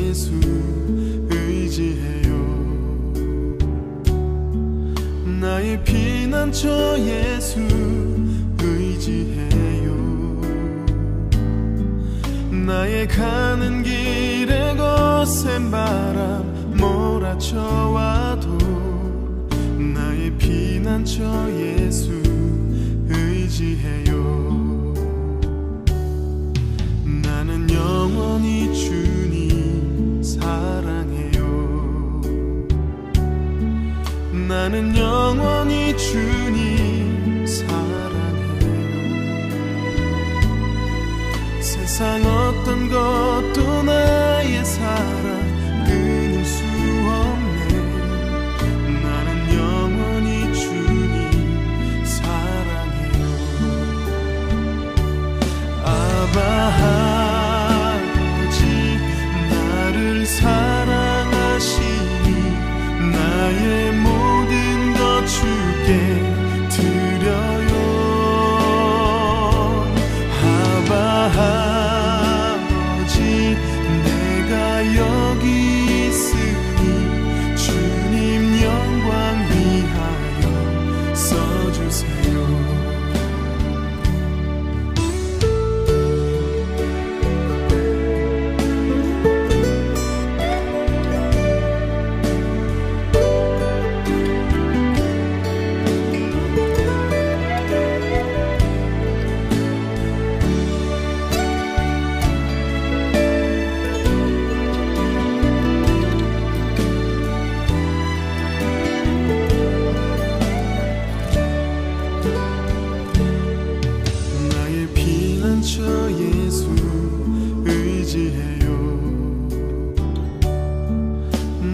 예수 의지해요. 나의 피난처 예수 의지해요. 나의 가는 길에 거센 바람 몰아쳐와도 나의 피난처 예수 의지해요. 나는 영원히 주님 사랑해요. 나는 영원히 주님 사랑해요. 세상 어떤 것도 나의 사랑 끊을 수 없네. 나는 영원히 주님 사랑해요. 아바 사랑하시니 나의 모든 것 주께 드려요. 아바 아버지 내가 여기 있으니 주님 영광 위하여 써주세요.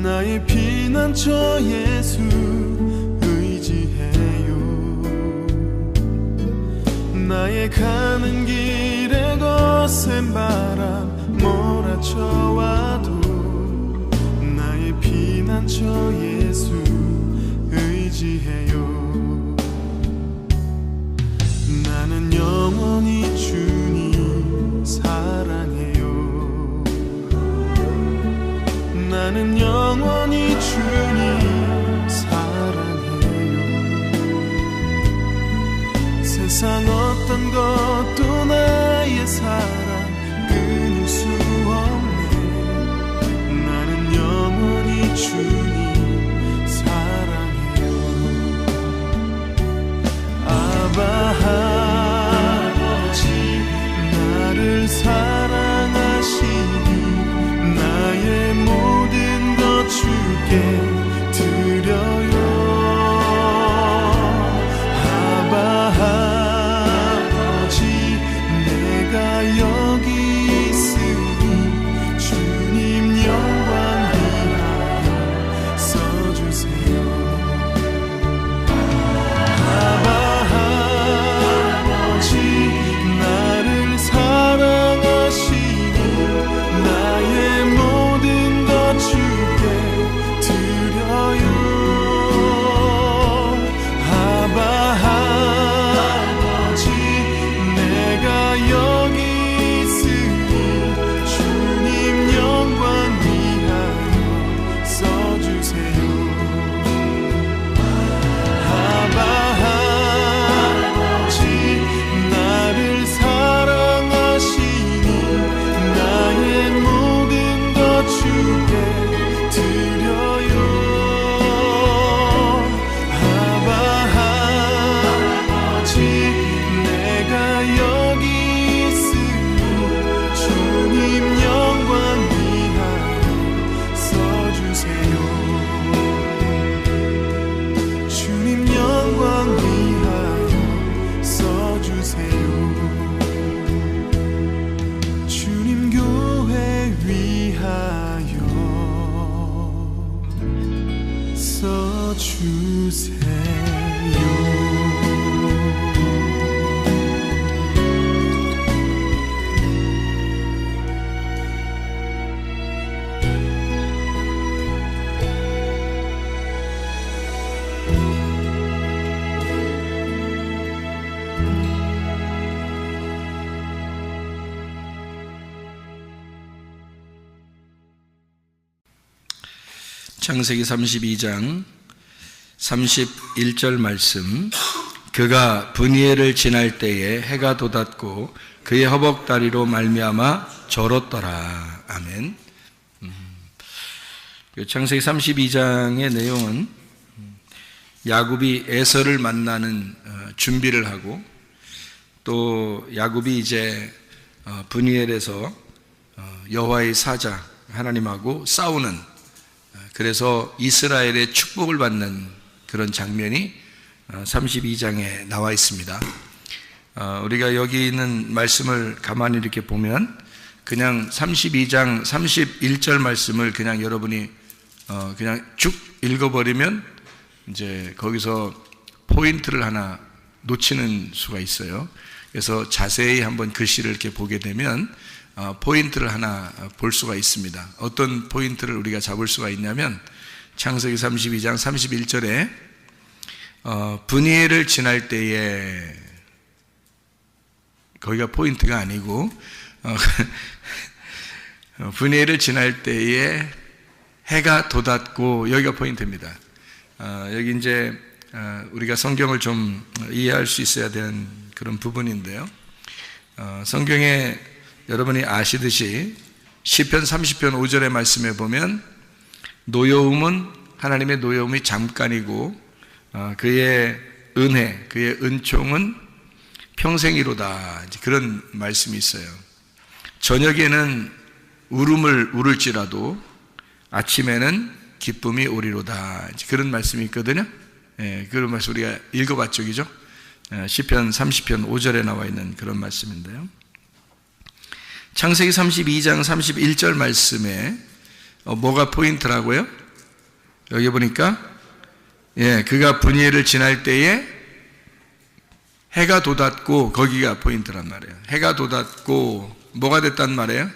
나의 피난처 예수 의지해요. 나의 가는 길에 거센 바람 몰아쳐와도 나의 피난처 예수 의지해요. 나는 영원히 주님 사랑해요. 나는 영원히 주님 사랑해요. 세상 어떤 것도 나의 사랑 끊을 수 없네. 나는 영원히 주님 사랑해요. 아바 아버지 나를 사랑하시니 나의 모든 것 주께 드려요. 아바 아버지 내가 여기 있으니 주님 영광 위하여 써주세요. 아바 아버지 나를 사랑하시니 나의 모든 것 주께 드려요. 아바 아버지 내가 여기 있으니 주님 영광 위하여 써주세요. 아바 아버지 나를 사랑하시니 나의 모든 것 주께 드려요. 아바 아버지 내가 여기 있으니 주님 영광 위하여 써주세요. 주님 영광 위하여 써주세요. 주님 교회 위하여 써주세요. 창세기 32장 31절 말씀. 그가 브니엘을 지날 때에 해가 돋았고 그의 허벅다리로 말미암아 절었더라. 아멘. 창세기 32장의 내용은 야곱이 에서를 만나는 준비를 하고, 또 야곱이 이제 브니엘에서 여호와의 사자 하나님하고 싸우는, 그래서 이스라엘의 축복을 받는 그런 장면이 32장에 나와 있습니다. 우리가 여기 있는 말씀을 가만히 이렇게 보면 그냥 32장 31절 말씀을 그냥 여러분이 그냥 쭉 읽어버리면 이제 거기서 포인트를 하나 놓치는 수가 있어요. 그래서 자세히 한번 글씨를 이렇게 보게 되면 포인트를 하나 볼 수가 있습니다. 어떤 포인트를 우리가 잡을 수가 있냐면 창세기 32장 31절에 브니엘을 지날 때에, 거기가 포인트가 아니고 브니엘을 지날 때에 해가 돋았고, 여기가 포인트입니다. 여기 이제 우리가 성경을 좀 이해할 수 있어야 되는 그런 부분인데요. 성경에 여러분이 아시듯이 시편 30편 5절의 말씀에 보면 노여움은, 하나님의 노여움이 잠깐이고 그의 은혜, 그의 은총은 평생이로다, 그런 말씀이 있어요. 저녁에는 울음을 울을지라도 아침에는 기쁨이 오리로다, 그런 말씀이 있거든요. 그런 말씀 우리가 읽어봤죠, 그죠? 시편 30편 5절에 나와 있는 그런 말씀인데요. 창세기 32장 31절 말씀에 뭐가 포인트라고요? 여기 보니까 그가 브니엘을 지날 때에 해가 돋았고, 거기가 포인트란 말이에요. 해가 돋았고 뭐가 됐단 말이에요?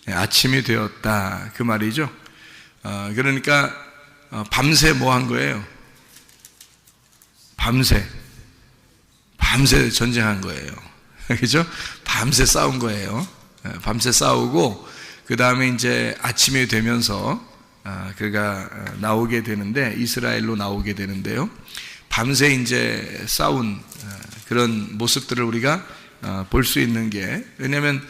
아침이 되었다, 그 말이죠. 그러니까 밤새 뭐 한 거예요? 밤새 전쟁한 거예요. 그죠? 밤새 싸운 거예요. 밤새 싸우고 그 다음에 이제 아침이 되면서 그가 나오게 되는데, 이스라엘로 나오게 되는데요. 밤새 이제 싸운 그런 모습들을 우리가 볼 수 있는 게, 왜냐하면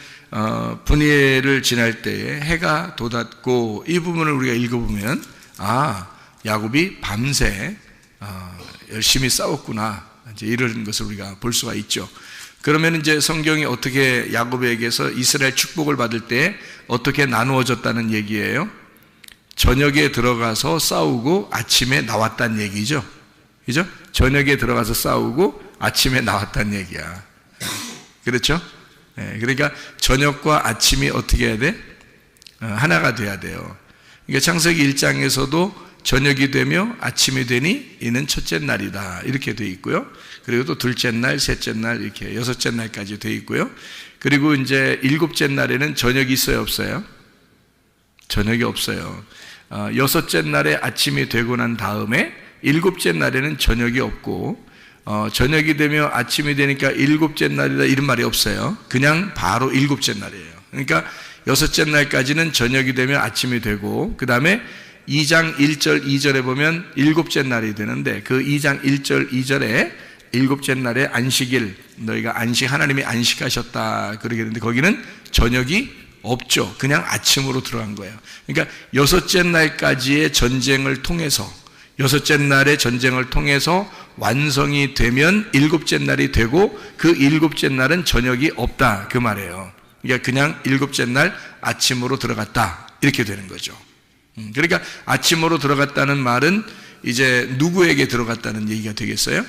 브니엘을 지날 때에 해가 돋았고, 이 부분을 우리가 읽어보면 야곱이 밤새 열심히 싸웠구나, 이제 이런 것을 우리가 볼 수가 있죠. 그러면 이제 성경이 어떻게 야곱에게서 이스라엘 축복을 받을 때 어떻게 나누어졌다는 얘기예요? 저녁에 들어가서 싸우고 아침에 나왔다는 얘기죠. 그죠? 저녁에 들어가서 싸우고 아침에 나왔다는 얘기야. 그렇죠? 그러니까 저녁과 아침이 어떻게 해야 돼? 하나가 돼야 돼요. 그러니까 창세기 1장에서도 저녁이 되며 아침이 되니 이는 첫째 날이다, 이렇게 돼 있고요. 그리고 또 둘째 날, 셋째 날, 이렇게 여섯째 날까지 돼 있고요. 그리고 이제 일곱째 날에는 저녁이 있어요, 없어요? 저녁이 없어요. 여섯째 날에 아침이 되고 난 다음에 일곱째 날에는 저녁이 없고, 저녁이 되며 아침이 되니까 일곱째 날이다, 이런 말이 없어요. 그냥 바로 일곱째 날이에요. 그러니까 여섯째 날까지는 저녁이 되며 아침이 되고, 그 다음에 2장 1절 2절에 보면 일곱째 날이 되는데, 그 2장 1절 2절에 일곱째 날에 안식일, 너희가 하나님이 안식하셨다, 그러게 되는데 거기는 저녁이 없죠. 그냥 아침으로 들어간 거예요. 그러니까 여섯째 날까지의 전쟁을 통해서, 여섯째 날의 전쟁을 통해서 완성이 되면 일곱째 날이 되고, 그 일곱째 날은 저녁이 없다, 그 말이에요. 그러니까 그냥 일곱째 날 아침으로 들어갔다, 이렇게 되는 거죠. 그러니까 아침으로 들어갔다는 말은 이제 누구에게 들어갔다는 얘기가 되겠어요?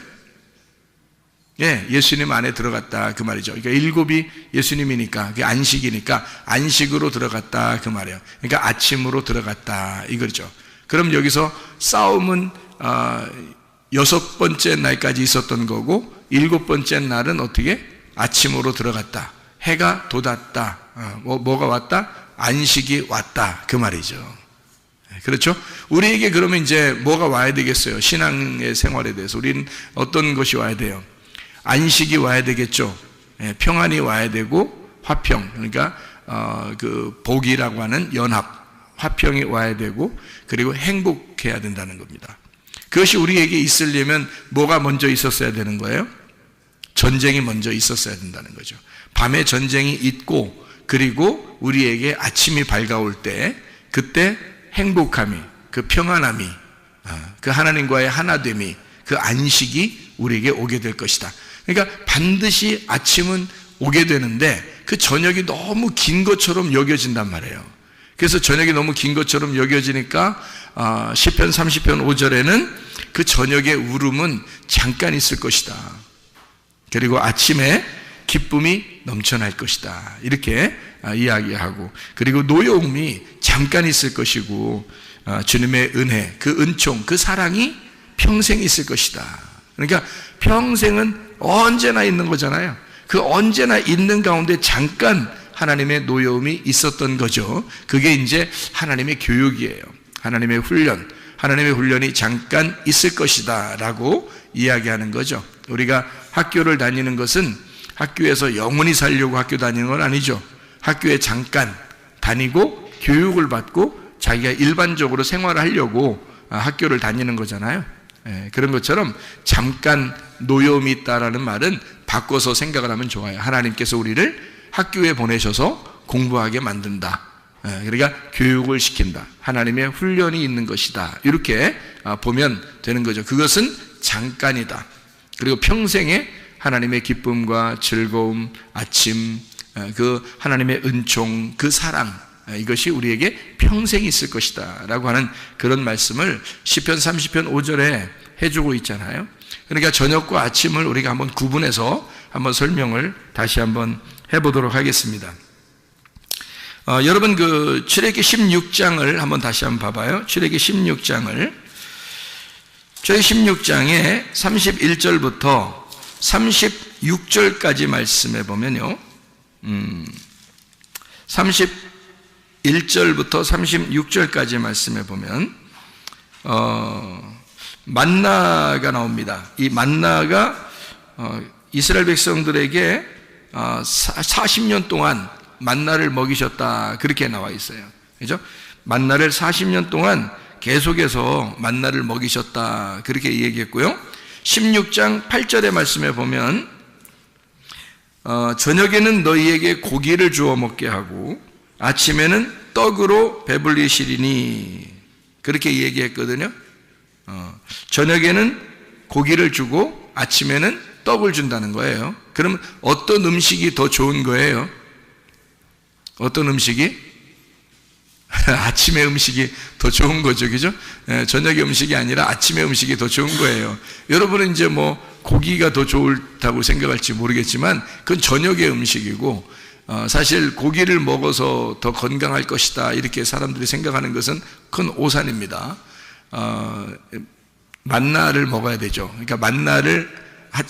예수님 안에 들어갔다, 그 말이죠. 그러니까 일곱이 예수님이니까, 그게 안식이니까 안식으로 들어갔다, 그 말이에요. 그러니까 아침으로 들어갔다, 이거죠. 그럼 여기서 싸움은 여섯 번째 날까지 있었던 거고, 일곱 번째 날은 어떻게? 아침으로 들어갔다, 해가 돋았다, 뭐가 왔다? 안식이 왔다, 그 말이죠. 그렇죠? 우리에게 그러면 이제 뭐가 와야 되겠어요? 신앙의 생활에 대해서 우리는 어떤 것이 와야 돼요? 안식이 와야 되겠죠. 평안이 와야 되고, 화평, 그러니까 그 복이라고 하는 연합, 화평이 와야 되고 그리고 행복해야 된다는 겁니다. 그것이 우리에게 있으려면 뭐가 먼저 있었어야 되는 거예요? 전쟁이 먼저 있었어야 된다는 거죠. 밤에 전쟁이 있고 그리고 우리에게 아침이 밝아올 때 그때 행복함이, 그 평안함이, 그 하나님과의 하나됨이, 그 안식이 우리에게 오게 될 것이다. 그러니까 반드시 아침은 오게 되는데 그 저녁이 너무 긴 것처럼 여겨진단 말이에요. 그래서 저녁이 너무 긴 것처럼 여겨지니까 시편 30편 5절에는 그 저녁의 울음은 잠깐 있을 것이다. 그리고 아침에 기쁨이 넘쳐날 것이다. 이렇게 이야기하고, 그리고 노여움이 잠깐 있을 것이고 주님의 은혜, 그 은총, 그 사랑이 평생 있을 것이다. 그러니까 평생은 언제나 있는 거잖아요. 그 언제나 있는 가운데 잠깐 하나님의 노여움이 있었던 거죠. 그게 이제 하나님의 교육이에요. 하나님의 훈련, 하나님의 훈련이 잠깐 있을 것이다 라고 이야기하는 거죠. 우리가 학교를 다니는 것은 학교에서 영원히 살려고 학교 다니는 건 아니죠. 학교에 잠깐 다니고 교육을 받고 자기가 일반적으로 생활을 하려고 학교를 다니는 거잖아요. 그런 것처럼 잠깐 노여움이 있다라는 말은 바꿔서 생각을 하면 좋아요. 하나님께서 우리를 학교에 보내셔서 공부하게 만든다. 그러니까 교육을 시킨다. 하나님의 훈련이 있는 것이다. 이렇게 보면 되는 거죠. 그것은 잠깐이다. 그리고 평생에 하나님의 기쁨과 즐거움, 아침, 그 하나님의 은총, 그 사랑, 이것이 우리에게 평생 있을 것이다 라고 하는 그런 말씀을 시편 30편 5절에 해주고 있잖아요. 그러니까 저녁과 아침을 우리가 한번 구분해서 한번 설명을 다시 한번 해보도록 하겠습니다. 여러분 그 출애기 16장을 한번 다시 한번 봐봐요. 출애기 16장을, 출애기 16장에 31절부터 36절까지 말씀해 보면요, 31절부터 36절까지 말씀해 보면 만나가 나옵니다. 이 만나가 이스라엘 백성들에게 40년 동안 만나를 먹이셨다, 그렇게 나와 있어요. 그죠? 만나를 40년 동안 계속해서 만나를 먹이셨다, 그렇게 얘기했고요. 16장 8절의 말씀에 보면 저녁에는 너희에게 고기를 주어 먹게 하고 아침에는 떡으로 배불리시리니, 그렇게 얘기했거든요. 저녁에는 고기를 주고 아침에는 떡을 준다는 거예요. 그럼 어떤 음식이 더 좋은 거예요? 어떤 음식이? 아침의 음식이 더 좋은 거죠. 그죠? 저녁의 음식이 아니라 아침의 음식이 더 좋은 거예요. 여러분은 이제 뭐 고기가 더 좋다고 생각할지 모르겠지만 그건 저녁의 음식이고, 사실 고기를 먹어서 더 건강할 것이다 이렇게 사람들이 생각하는 것은 큰 오산입니다. 만나를 먹어야 되죠. 그러니까 만나를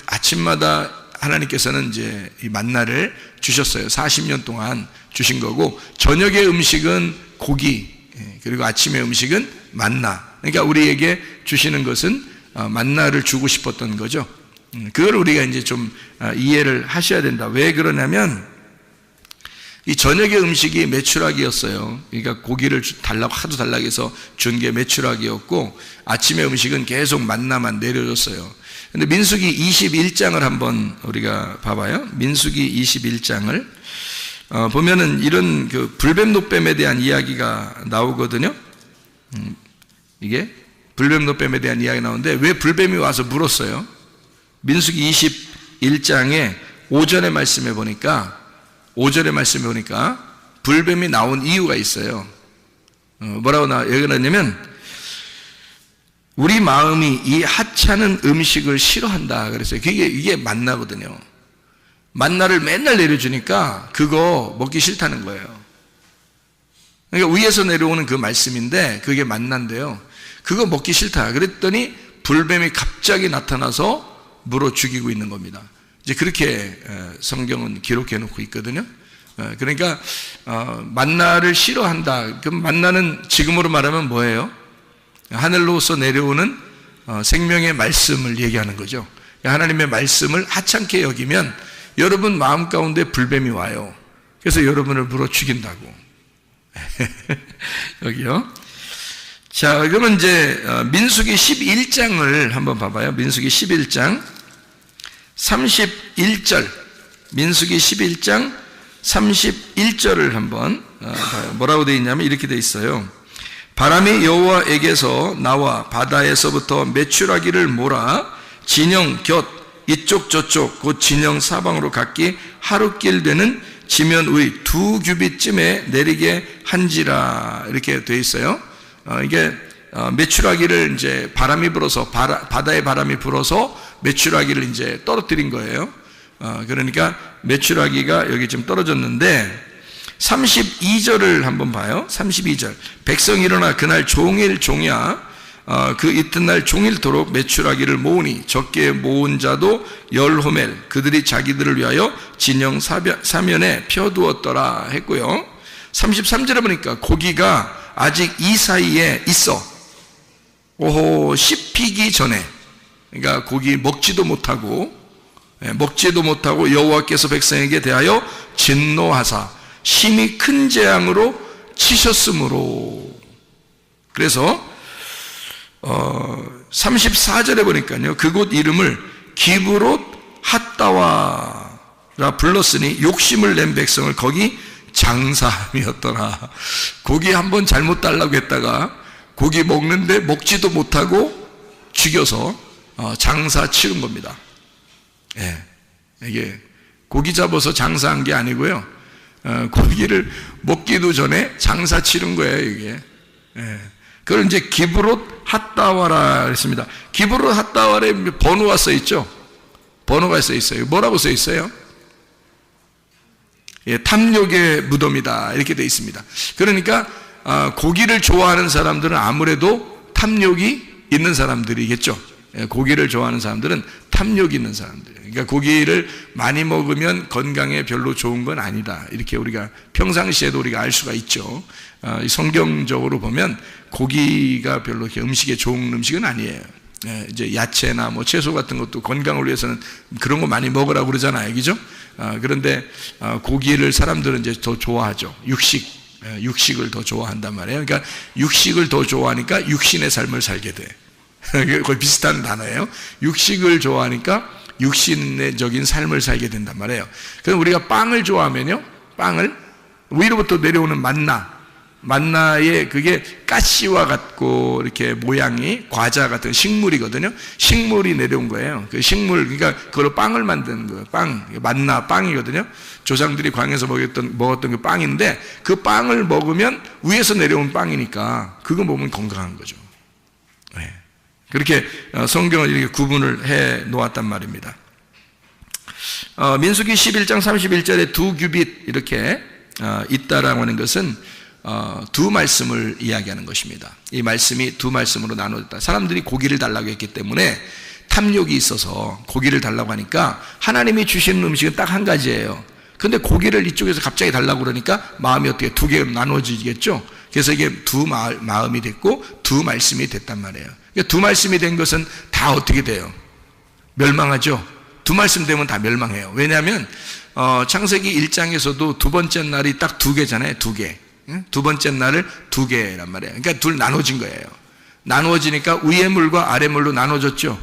아침마다 하나님께서는 이제 이 만나를 주셨어요. 40년 동안 주신 거고, 저녁의 음식은 고기, 그리고 아침의 음식은 만나. 그러니까 우리에게 주시는 것은 만나를 주고 싶었던 거죠. 그걸 우리가 이제 좀 이해를 하셔야 된다. 왜 그러냐면 이 저녁의 음식이 메추라기였어요. 그러니까 고기를 달라고 하도 달라고 해서 준 게 메추라기였고, 아침의 음식은 계속 만나만 내려줬어요. 근데 민수기 21장을 한번 우리가 봐봐요. 민수기 21장을 보면은 이런 그 불뱀 노뱀에 대한 이야기가 나오거든요. 이게 불뱀 노뱀에 대한 이야기 나오는데 왜 불뱀이 와서 물었어요? 민수기 21장에 5절의 말씀에 보니까, 5절의 말씀에 보니까 불뱀이 나온 이유가 있어요. 뭐라고 얘기하냐면 우리 마음이 이 하찮은 음식을 싫어한다 그랬어요. 이게 만나거든요. 만나를 맨날 내려주니까 그거 먹기 싫다는 거예요. 그러니까 위에서 내려오는 그 말씀인데 그게 만난데요. 그거 먹기 싫다 그랬더니 불뱀이 갑자기 나타나서 물어 죽이고 있는 겁니다. 이제 그렇게 성경은 기록해 놓고 있거든요. 그러니까 만나를 싫어한다. 그럼 만나는 지금으로 말하면 뭐예요? 하늘로서 내려오는 생명의 말씀을 얘기하는 거죠. 하나님의 말씀을 하찮게 여기면 여러분 마음 가운데 불뱀이 와요. 그래서 여러분을 물어 죽인다고. 여기요. 자, 그러면 이제 민수기 11장을 한번 봐봐요. 민수기 11장 31절. 민수기 11장 31절을 한번 봐요. 뭐라고 되어 있냐면 이렇게 되어 있어요. 바람이 여호와에게서 나와 바다에서부터 메추라기를 몰아 진영 곁 이쪽 저쪽 곧 진영 사방으로 각기 하루길 되는 지면 의 2규빗쯤에 내리게 한지라, 이렇게 되어 있어요. 이게 메추라기를 이제 바람이 불어서 바다의 바람이 불어서 메추라기를 이제 떨어뜨린 거예요. 그러니까 메추라기가 여기 좀 떨어졌는데 32절을 한번 봐요. 32절. 백성이 일어나 그날 종일 종야 그 이튿날 종일토록 메추라기를 모으니 적게 모은 자도 10호멜, 그들이 자기들을 위하여 진영 사면에 펴두었더라 했고요. 33절에 보니까 고기가 아직 이 사이에 있어. 오호, 씹히기 전에, 그러니까 고기 먹지도 못하고 여호와께서 백성에게 대하여 진노하사 심히 큰 재앙으로 치셨으므로. 그래서 34절에 보니까요, 그곳 이름을 기브롯 핫다와라 불렀으니 욕심을 낸 백성을 거기 장사함이었더라. 고기 한번 잘못 달라고 했다가 고기 먹는데 먹지도 못하고 죽여서 장사 치른 겁니다. 예, 이게 고기 잡아서 장사한 게 아니고요, 고기를 먹기도 전에 장사 치른 거예요, 이게. 예. 그걸 이제 기브롯 핫다와라 했습니다. 기브롯 핫다와에 번호가 써 있죠? 번호가 써 있어요. 뭐라고 써 있어요? 예, 탐욕의 무덤이다, 이렇게 돼 있습니다. 그러니까 고기를 좋아하는 사람들은 아무래도 탐욕이 있는 사람들이겠죠. 예, 고기를 좋아하는 사람들은 탐욕이 있는 사람들. 그러니까 고기를 많이 먹으면 건강에 별로 좋은 건 아니다, 이렇게 우리가 평상시에도 우리가 알 수가 있죠. 성경적으로 보면 고기가 별로 이렇게 음식에 좋은 음식은 아니에요. 예, 이제 야채나 뭐 채소 같은 것도 건강을 위해서는 그런 거 많이 먹으라고 그러잖아요, 그죠? 그런데 고기를 사람들은 이제 더 좋아하죠. 육식을 더 좋아한단 말이에요. 그러니까 육식을 더 좋아하니까 육신의 삶을 살게 돼. 거의 비슷한 단어예요. 육식을 좋아하니까 육신적인 삶을 살게 된단 말이에요. 그럼 우리가 빵을 좋아하면요, 빵을 위로부터 내려오는 만나의 그게 가시와 같고 이렇게 모양이 과자 같은 식물이거든요. 식물이 내려온 거예요. 그 식물, 그러니까 그걸로 빵을 만드는 거예요. 만나 빵이거든요. 조상들이 광야에서 먹었던 그 빵인데, 그 빵을 먹으면 위에서 내려온 빵이니까 그거 먹으면 건강한 거죠. 네. 그렇게 성경을 이렇게 구분을 해 놓았단 말입니다. 민수기 11장 31절에 2규빗 이렇게 있다라고 하는 것은 두 말씀을 이야기하는 것입니다. 이 말씀이 두 말씀으로 나눠졌다. 사람들이 고기를 달라고 했기 때문에 탐욕이 있어서 고기를 달라고 하니까 하나님이 주시는 음식은 딱 한 가지예요. 근데 고기를 이쪽에서 갑자기 달라고 그러니까 마음이 어떻게 두 개로 나눠지겠죠. 그래서 이게 두 마음이 됐고 두 말씀이 됐단 말이에요. 그러니까 두 말씀이 된 것은 다 어떻게 돼요? 멸망하죠. 두 말씀 되면 다 멸망해요. 왜냐하면 창세기 1장에서도 두 번째 날이 딱 2개잖아요. 2개. 두 번째 날을 2개란 말이에요. 그러니까 둘 나눠진 거예요. 나누어지니까 위의 물과 아래 물로 나눠졌죠.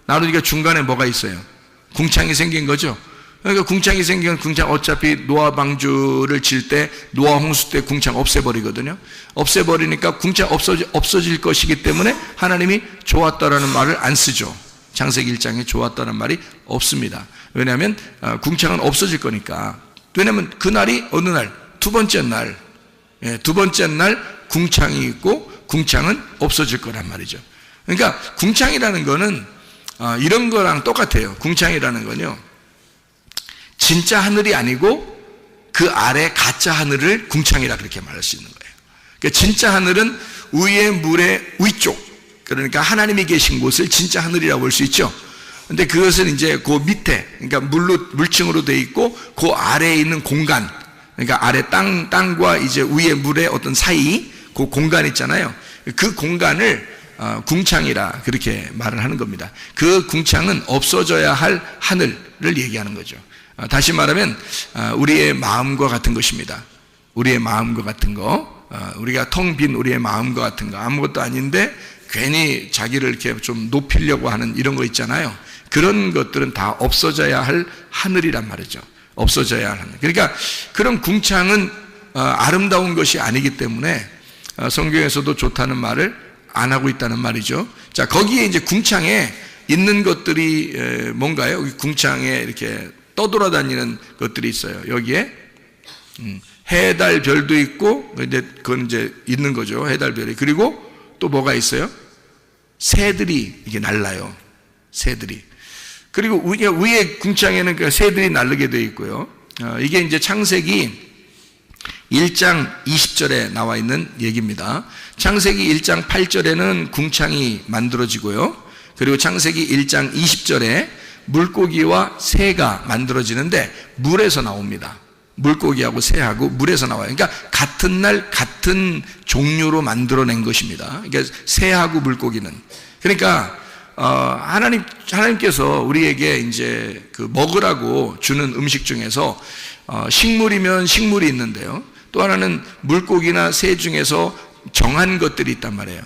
나누니까 중간에 뭐가 있어요? 궁창이 생긴 거죠. 그러니까 궁창이 생기면 궁창, 어차피 노아 방주를 질 때 노아 홍수 때 궁창 없애버리거든요. 없애버리니까 궁창 없어질 것이기 때문에 하나님이 좋았다라는 말을 안 쓰죠. 창세기 1장에 좋았다는 말이 없습니다. 왜냐하면 궁창은 없어질 거니까. 왜냐하면 그날이 어느 날? 두 번째 날. 예, 두 번째 날 궁창이 있고 궁창은 없어질 거란 말이죠. 그러니까 궁창이라는 거는 이런 거랑 똑같아요. 궁창이라는 건요, 진짜 하늘이 아니고 그 아래 가짜 하늘을 궁창이라 그렇게 말할 수 있는 거예요. 그러니까 진짜 하늘은 위의 물의 위쪽, 그러니까 하나님이 계신 곳을 진짜 하늘이라고 볼 수 있죠. 근데 그것은 이제 그 밑에, 그러니까 물층으로 되어 있고 그 아래에 있는 공간, 그러니까 아래 땅과 이제 위의 물의 어떤 사이, 그 공간 있잖아요. 그 공간을 궁창이라 그렇게 말을 하는 겁니다. 그 궁창은 없어져야 할 하늘을 얘기하는 거죠. 다시 말하면 우리의 마음과 같은 것입니다. 우리의 마음과 같은 거. 우리가 텅 빈 우리의 마음과 같은 거, 아무것도 아닌데 괜히 자기를 이렇게 좀 높이려고 하는 이런 거 있잖아요. 그런 것들은 다 없어져야 할 하늘이란 말이죠. 없어져야 할 하늘. 그러니까 그런 궁창은 아름다운 것이 아니기 때문에 성경에서도 좋다는 말을 안 하고 있다는 말이죠. 자, 거기에 이제 궁창에 있는 것들이 뭔가요? 여기 궁창에 이렇게 떠돌아다니는 것들이 있어요. 여기에 해, 달, 별도 있고, 이제 그건 이제 있는 거죠. 해, 달, 별이. 그리고 또 뭐가 있어요? 새들이 이게 날라요. 새들이. 그리고 위에 궁창에는 그 새들이 날르게 되어 있고요. 이게 이제 창세기 1장 20절에 나와 있는 얘기입니다. 창세기 1장 8절에는 궁창이 만들어지고요. 그리고 창세기 1장 20절에 물고기와 새가 만들어지는데 물에서 나옵니다. 물고기하고 새하고 물에서 나와요. 그러니까 같은 날 같은 종류로 만들어낸 것입니다. 그러니까 새하고 물고기는. 그러니까 하나님께서 우리에게 이제 그 먹으라고 주는 음식 중에서 식물이면 식물이 있는데요. 또 하나는 물고기나 새 중에서 정한 것들이 있단 말이에요.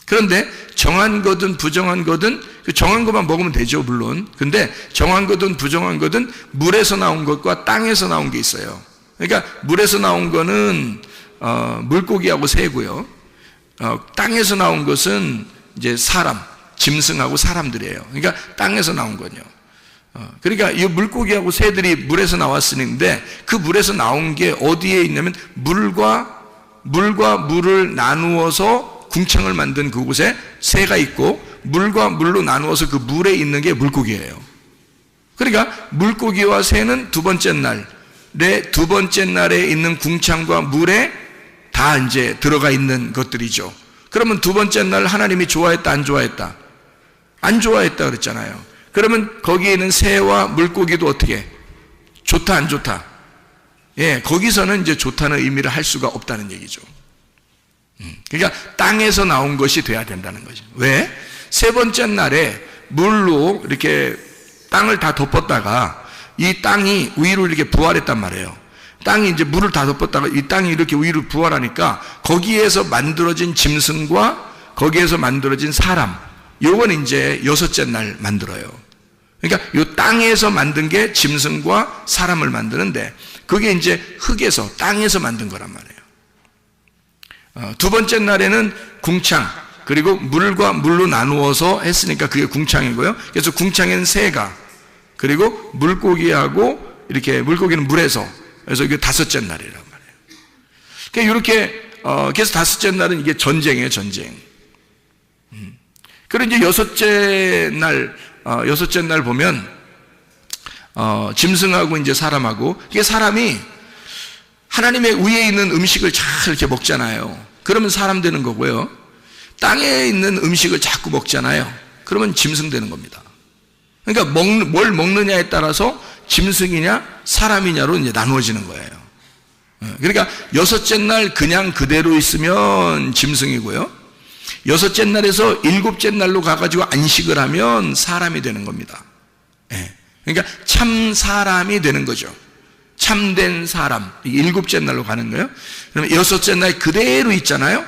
그런데 정한 거든 부정한 거든 그 정한 것만 먹으면 되죠, 물론. 근데 정한 거든 부정한 거든 물에서 나온 것과 땅에서 나온 게 있어요. 그러니까 물에서 나온 거는 물고기하고 새고요. 땅에서 나온 것은 이제 사람, 짐승하고 사람들이에요. 그러니까 땅에서 나온 거죠. 그러니까 이 물고기하고 새들이 물에서 나왔으는데 그 물에서 나온 게 어디에 있냐면 물과 물을 나누어서 궁창을 만든 그곳에 새가 있고 물과 물로 나누어서 그 물에 있는 게 물고기예요. 그러니까 물고기와 새는 두 번째 날에 있는 궁창과 물에 다 이제 들어가 있는 것들이죠. 그러면 두 번째 날 하나님이 좋아했다, 안 좋아했다? 안 좋아했다 그랬잖아요. 그러면 거기에 있는 새와 물고기도 어떻게? 좋다, 안 좋다? 예, 거기서는 이제 좋다는 의미를 할 수가 없다는 얘기죠. 그러니까 땅에서 나온 것이 돼야 된다는 거죠. 왜? 세 번째 날에 물로 이렇게 땅을 다 덮었다가 이 땅이 위로 이렇게 부활했단 말이에요. 땅이 이제 물을 다 덮었다가 이 땅이 이렇게 위로 부활하니까 거기에서 만들어진 짐승과 거기에서 만들어진 사람, 요건 이제 여섯째 날 만들어요. 그러니까 이 땅에서 만든 게 짐승과 사람을 만드는데 그게 이제 흙에서 땅에서 만든 거란 말이에요. 두 번째 날에는 궁창, 그리고 물과 물로 나누어서 했으니까 그게 궁창이고요. 그래서 궁창에는 새가, 그리고 물고기하고 이렇게 물고기는 물에서, 그래서 이게 다섯째 날이란 말이에요. 그러니까 이렇게 그래서 다섯째 날은 이게 전쟁이에요, 전쟁. 그리고 이제 여섯째 날 보면 짐승하고 이제 사람하고, 이게 사람이 하나님의 위에 있는 음식을 잘 이렇게 먹잖아요. 그러면 사람 되는 거고요. 땅에 있는 음식을 자꾸 먹잖아요. 그러면 짐승 되는 겁니다. 그러니까 뭘 먹느냐에 따라서 짐승이냐 사람이냐로 이제 나누어지는 거예요. 그러니까 여섯째 날 그냥 그대로 있으면 짐승이고요. 여섯째 날에서 일곱째 날로 가가지고 안식을 하면 사람이 되는 겁니다. 그러니까 참 사람이 되는 거죠. 참된 사람, 일곱째 날로 가는 거예요. 그러면 여섯째 날 그대로 있잖아요.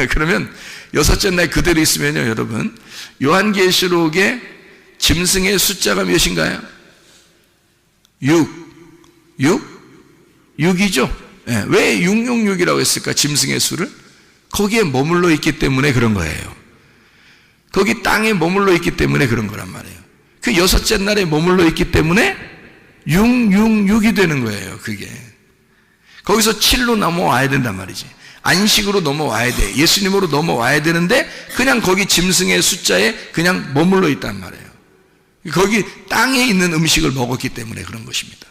그러면 여섯째 날 그대로 있으면요, 여러분, 요한계시록에 짐승의 숫자가 몇인가요? 6이죠. 왜 666이라고 했을까? 짐승의 수를 거기에 머물러 있기 때문에 그런 거예요. 거기 땅에 머물러 있기 때문에 그런 거란 말이에요. 그 여섯째 날에 머물러 있기 때문에 666이 되는 거예요, 그게. 거기서 7로 넘어와야 된단 말이지. 안식으로 넘어와야 돼. 예수님으로 넘어와야 되는데 그냥 거기 짐승의 숫자에 그냥 머물러 있단 말이에요. 거기 땅에 있는 음식을 먹었기 때문에 그런 것입니다.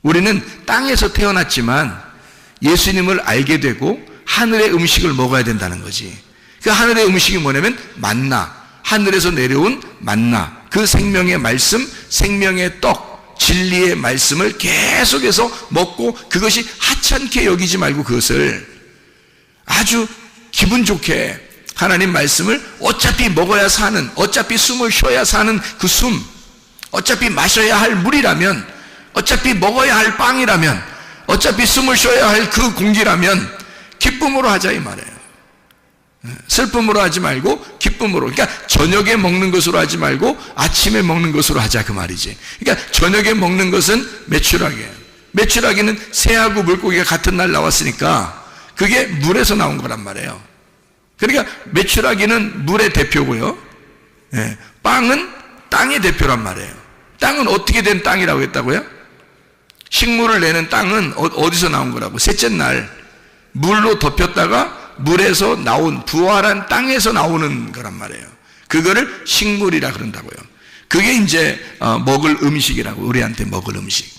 우리는 땅에서 태어났지만 예수님을 알게 되고 하늘의 음식을 먹어야 된다는 거지. 그 하늘의 음식이 뭐냐면 만나, 하늘에서 내려온 만나, 그 생명의 말씀, 생명의 떡, 진리의 말씀을 계속해서 먹고 그것이 하찮게 여기지 말고 그것을 아주 기분 좋게 하나님 말씀을 어차피 먹어야 사는, 어차피 숨을 쉬어야 사는 그 숨, 어차피 마셔야 할 물이라면, 어차피 먹어야 할 빵이라면, 어차피 숨을 쉬어야 할 그 공기라면 기쁨으로 하자 이 말이에요. 슬픔으로 하지 말고 기쁨으로. 그러니까 저녁에 먹는 것으로 하지 말고 아침에 먹는 것으로 하자 그 말이지. 그러니까 저녁에 먹는 것은 메추라기예요. 메추라기는 새하고 물고기가 같은 날 나왔으니까 그게 물에서 나온 거란 말이에요. 그러니까 메추라기는 물의 대표고요. 빵은 땅의 대표란 말이에요. 땅은 어떻게 된 땅이라고 했다고요? 식물을 내는 땅은 어디서 나온 거라고? 셋째 날 물로 덮였다가 물에서 나온 부활한 땅에서 나오는 거란 말이에요. 그거를 식물이라 그런다고요. 그게 이제 먹을 음식이라고, 우리한테 먹을 음식.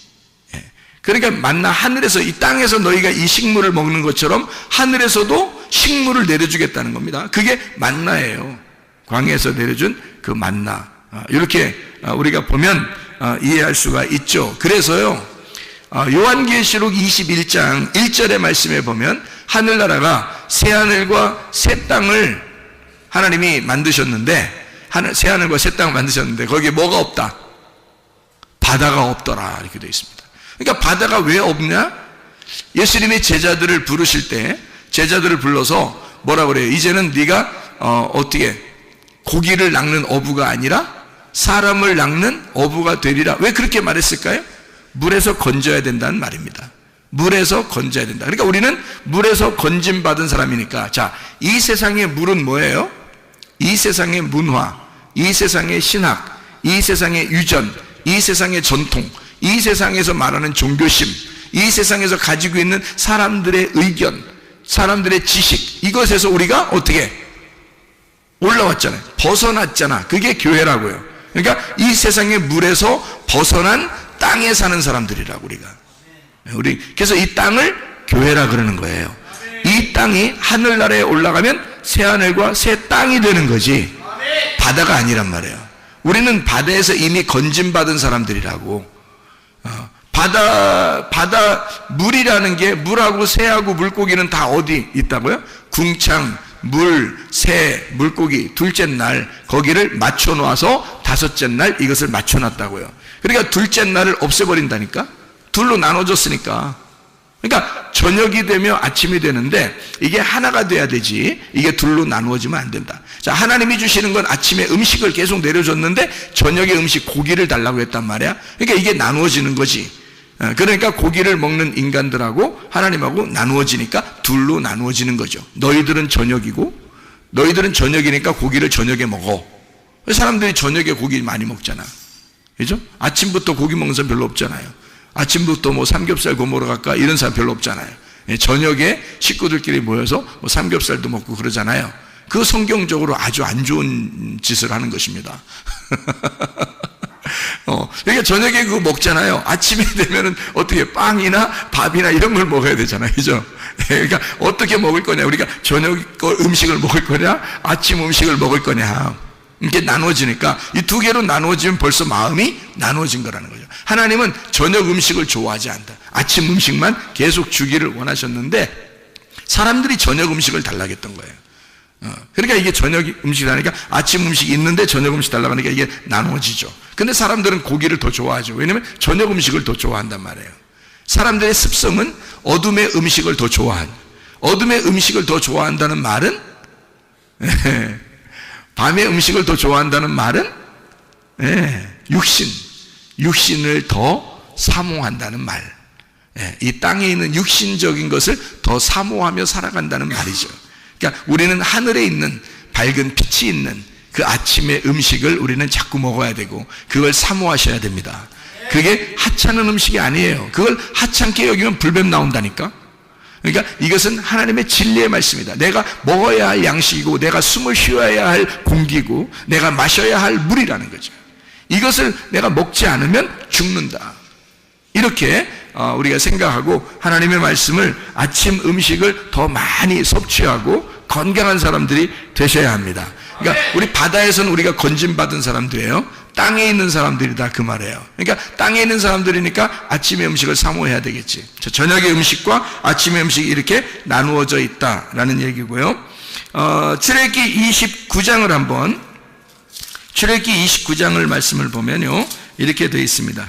그러니까 만나 하늘에서, 이 땅에서 너희가 이 식물을 먹는 것처럼 하늘에서도 식물을 내려주겠다는 겁니다. 그게 만나예요. 광야에서 내려준 그 만나. 이렇게 우리가 보면 이해할 수가 있죠. 그래서요, 요한계시록 21장 1절의 말씀에 보면 하늘나라가 새하늘과 새 땅을 하나님이 만드셨는데, 새하늘과 새 땅을 만드셨는데 거기에 뭐가 없다? 바다가 없더라 이렇게 되어 있습니다. 그러니까 바다가 왜 없냐? 예수님이 제자들을 부르실 때 제자들을 불러서 뭐라 그래요? 이제는 네가 어떻게 고기를 낚는 어부가 아니라 사람을 낚는 어부가 되리라. 왜 그렇게 말했을까요? 물에서 건져야 된다는 말입니다. 물에서 건져야 된다. 그러니까 우리는 물에서 건짐받은 사람이니까, 자, 이 세상의 물은 뭐예요? 이 세상의 문화, 이 세상의 신학, 이 세상의 유전, 이 세상의 전통, 이 세상에서 말하는 종교심, 이 세상에서 가지고 있는 사람들의 의견, 사람들의 지식, 이것에서 우리가 어떻게 올라왔잖아요. 벗어났잖아. 그게 교회라고요. 그러니까 이 세상의 물에서 벗어난 땅에 사는 사람들이라고 우리 그래서 이 땅을 교회라 그러는 거예요. 이 땅이 하늘나라에 올라가면 새 하늘과 새 땅이 되는 거지 바다가 아니란 말이에요. 우리는 바다에서 이미 건짐받은 사람들이라고. 바다 물이라는 게, 물하고 새하고 물고기는 다 어디 있다고요? 궁창, 물, 새, 물고기 둘째 날 거기를 맞춰 놓아서 다섯째 날 이것을 맞춰 놨다고요. 그러니까 둘째 날을 없애버린다니까. 둘로 나눠졌으니까. 그러니까 저녁이 되며 아침이 되는데 이게 하나가 돼야 되지, 이게 둘로 나누어지면 안 된다. 자, 하나님이 주시는 건 아침에 음식을 계속 내려줬는데 저녁에 음식 고기를 달라고 했단 말이야. 그러니까 이게 나누어지는 거지. 그러니까 고기를 먹는 인간들하고 하나님하고 나누어지니까 둘로 나누어지는 거죠. 너희들은 저녁이고, 너희들은 저녁이니까 고기를 저녁에 먹어. 사람들이 저녁에 고기 많이 먹잖아. 그죠? 아침부터 고기 먹는 사람 별로 없잖아요. 아침부터 뭐 삼겹살 구워 먹으러 갈까 이런 사람 별로 없잖아요. 저녁에 식구들끼리 모여서 뭐 삼겹살도 먹고 그러잖아요. 그 성경적으로 아주 안 좋은 짓을 하는 것입니다. 그러니까 저녁에 그거 먹잖아요. 아침에 되면은 어떻게 빵이나 밥이나 이런 걸 먹어야 되잖아요. 그죠? 그러니까 어떻게 먹을 거냐? 우리가 저녁 음식을 먹을 거냐? 아침 음식을 먹을 거냐? 이렇게 나눠지니까 이 두 개로 나눠지면 벌써 마음이 나눠진 거라는 거죠. 하나님은 저녁 음식을 좋아하지 않다. 아침 음식만 계속 주기를 원하셨는데 사람들이 저녁 음식을 달라겠던 거예요. 그러니까 이게 저녁 음식이 하니까 아침 음식이 있는데 저녁 음식 달라고 하니까 이게 나눠지죠. 근데 사람들은 고기를 더 좋아하죠. 왜냐하면 저녁 음식을 더 좋아한단 말이에요. 사람들의 습성은 어둠의 음식을 더 좋아한, 어둠의 음식을 더 좋아한다는 말은 밤의 음식을 더 좋아한다는 말은 육신을 더 사모한다는 말. 이 땅에 있는 육신적인 것을 더 사모하며 살아간다는 말이죠. 그러니까 우리는 하늘에 있는 밝은 빛이 있는 그 아침의 음식을 우리는 자꾸 먹어야 되고 그걸 사모하셔야 됩니다. 그게 하찮은 음식이 아니에요. 그걸 하찮게 여기면 불뱀 나온다니까. 그러니까 이것은 하나님의 진리의 말씀이다. 내가 먹어야 할 양식이고 내가 숨을 쉬어야 할 공기고 내가 마셔야 할 물이라는 거죠. 이것을 내가 먹지 않으면 죽는다. 이렇게 우리가 생각하고 하나님의 말씀을, 아침 음식을 더 많이 섭취하고 건강한 사람들이 되셔야 합니다. 그러니까 우리 바다에서는 우리가 건짐받은 사람들이에요. 땅에 있는 사람들이다 그 말이에요. 그러니까 땅에 있는 사람들이니까 아침의 음식을 사모해야 되겠지. 저녁의 음식과 아침의 음식이 이렇게 나누어져 있다라는 얘기고요. 출애굽기 29장을 한번, 출애굽기 29장을 말씀을 보면요 이렇게 되어 있습니다.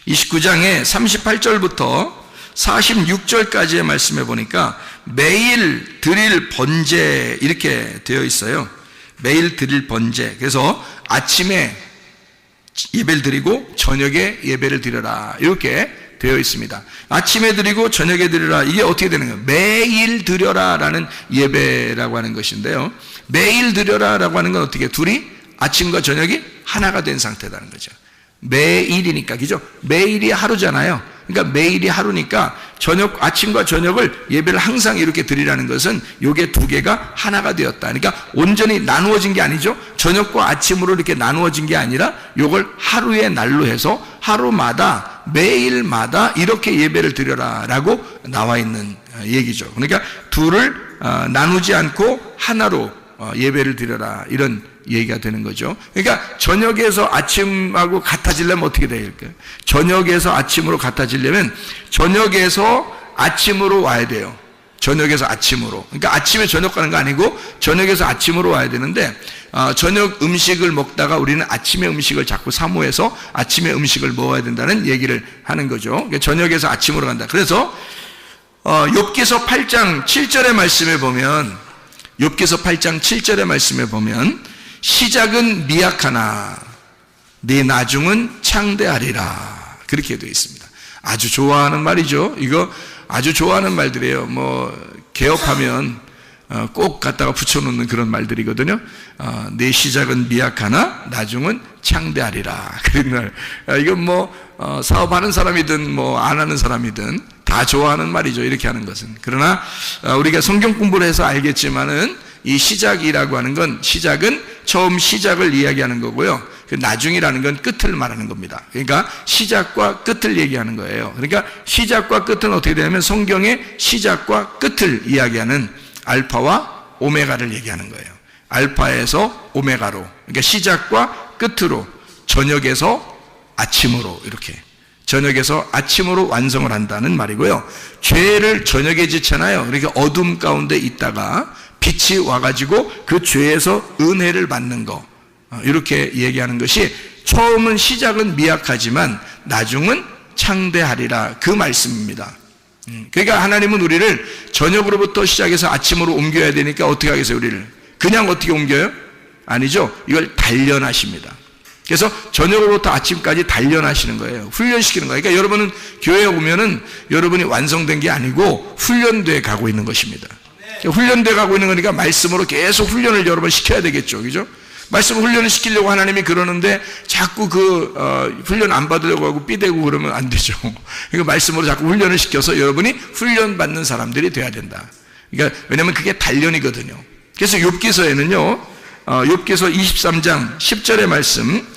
29장에 38절부터 46절까지의 말씀에 보니까 매일 드릴 번제 이렇게 되어 있어요. 매일 드릴 번제. 그래서 아침에 예배를 드리고 저녁에 예배를 드려라 이렇게 되어 있습니다. 아침에 드리고 저녁에 드려라. 이게 어떻게 되는 거예요? 매일 드려라 라는 예배라고 하는 것인데요, 매일 드려라 라고 하는 건 어떻게, 둘이 아침과 저녁이 하나가 된 상태라는 거죠. 매일이니까, 그죠? 매일이 하루잖아요. 그러니까 매일이 하루니까 아침과 저녁을 예배를 항상 이렇게 드리라는 것은 요게 두 개가 하나가 되었다. 그러니까 온전히 나누어진 게 아니죠. 저녁과 아침으로 이렇게 나누어진 게 아니라 요걸 하루의 날로 해서 하루마다 매일마다 이렇게 예배를 드려라 라고 나와 있는 얘기죠. 그러니까 둘을 나누지 않고 하나로 예배를 드려라 이런 얘기가 되는 거죠. 그러니까 저녁에서 아침하고 같아지려면 어떻게 될까요? 저녁에서 아침으로 같아지려면 저녁에서 아침으로 와야 돼요. 저녁에서 아침으로. 그러니까 아침에 저녁 가는 거 아니고 저녁에서 아침으로 와야 되는데, 저녁 음식을 먹다가 우리는 아침의 음식을 자꾸 사모해서 아침의 음식을 먹어야 된다는 얘기를 하는 거죠. 그러니까 저녁에서 아침으로 간다. 그래서 욥기서 8장 7절의 말씀에 보면, 욥기서 8장 7절의 말씀에 보면 시작은 미약하나 네 나중은 창대하리라 그렇게 되어 있습니다. 아주 좋아하는 말이죠. 이거 아주 좋아하는 말들이에요. 개업하면 꼭 갖다가 붙여놓는 그런 말들이거든요. 내 시작은 미약하나 나중은 창대하리라. 그런 말. 이건 사업하는 사람이든 안 하는 사람이든 다 좋아하는 말이죠. 이렇게 하는 것은. 그러나 우리가 성경 공부를 해서 알겠지만은 이 시작이라고 하는 건, 시작은 처음 시작을 이야기하는 거고요. 그 나중이라는 건 끝을 말하는 겁니다. 그러니까 시작과 끝을 얘기하는 거예요. 그러니까 시작과 끝은 어떻게 되냐면 성경의 시작과 끝을 이야기하는 알파와 오메가를 얘기하는 거예요. 알파에서 오메가로, 그러니까 시작과 끝으로, 저녁에서 아침으로, 이렇게 저녁에서 아침으로 완성을 한다는 말이고요. 죄를 저녁에 짓잖아요. 그러니까 어둠 가운데 있다가 빛이 와가지고 그 죄에서 은혜를 받는 거, 이렇게 얘기하는 것이, 처음은 시작은 미약하지만 나중은 창대하리라 그 말씀입니다. 그러니까 하나님은 우리를 저녁으로부터 시작해서 아침으로 옮겨야 되니까 어떻게 하겠어요? 우리를 그냥 어떻게 옮겨요? 아니죠. 이걸 단련하십니다. 그래서 저녁으로부터 아침까지 단련하시는 거예요. 훈련시키는 거예요. 그러니까 여러분은 교회에 오면은 여러분이 완성된 게 아니고 훈련돼 가고 있는 것입니다. 훈련돼 가고 있는 거니까 말씀으로 계속 훈련을 여러 번 시켜야 되겠죠. 그죠? 말씀 훈련을 시키려고 하나님이 그러는데 자꾸 훈련 안 받으려고 하고 삐대고 그러면 안 되죠. 그러니까 말씀으로 자꾸 훈련을 시켜서 여러분이 훈련받는 사람들이 돼야 된다. 그러니까 왜냐면 그게 단련이거든요. 그래서 욥기서에는요, 욥기서 23장 10절의 말씀,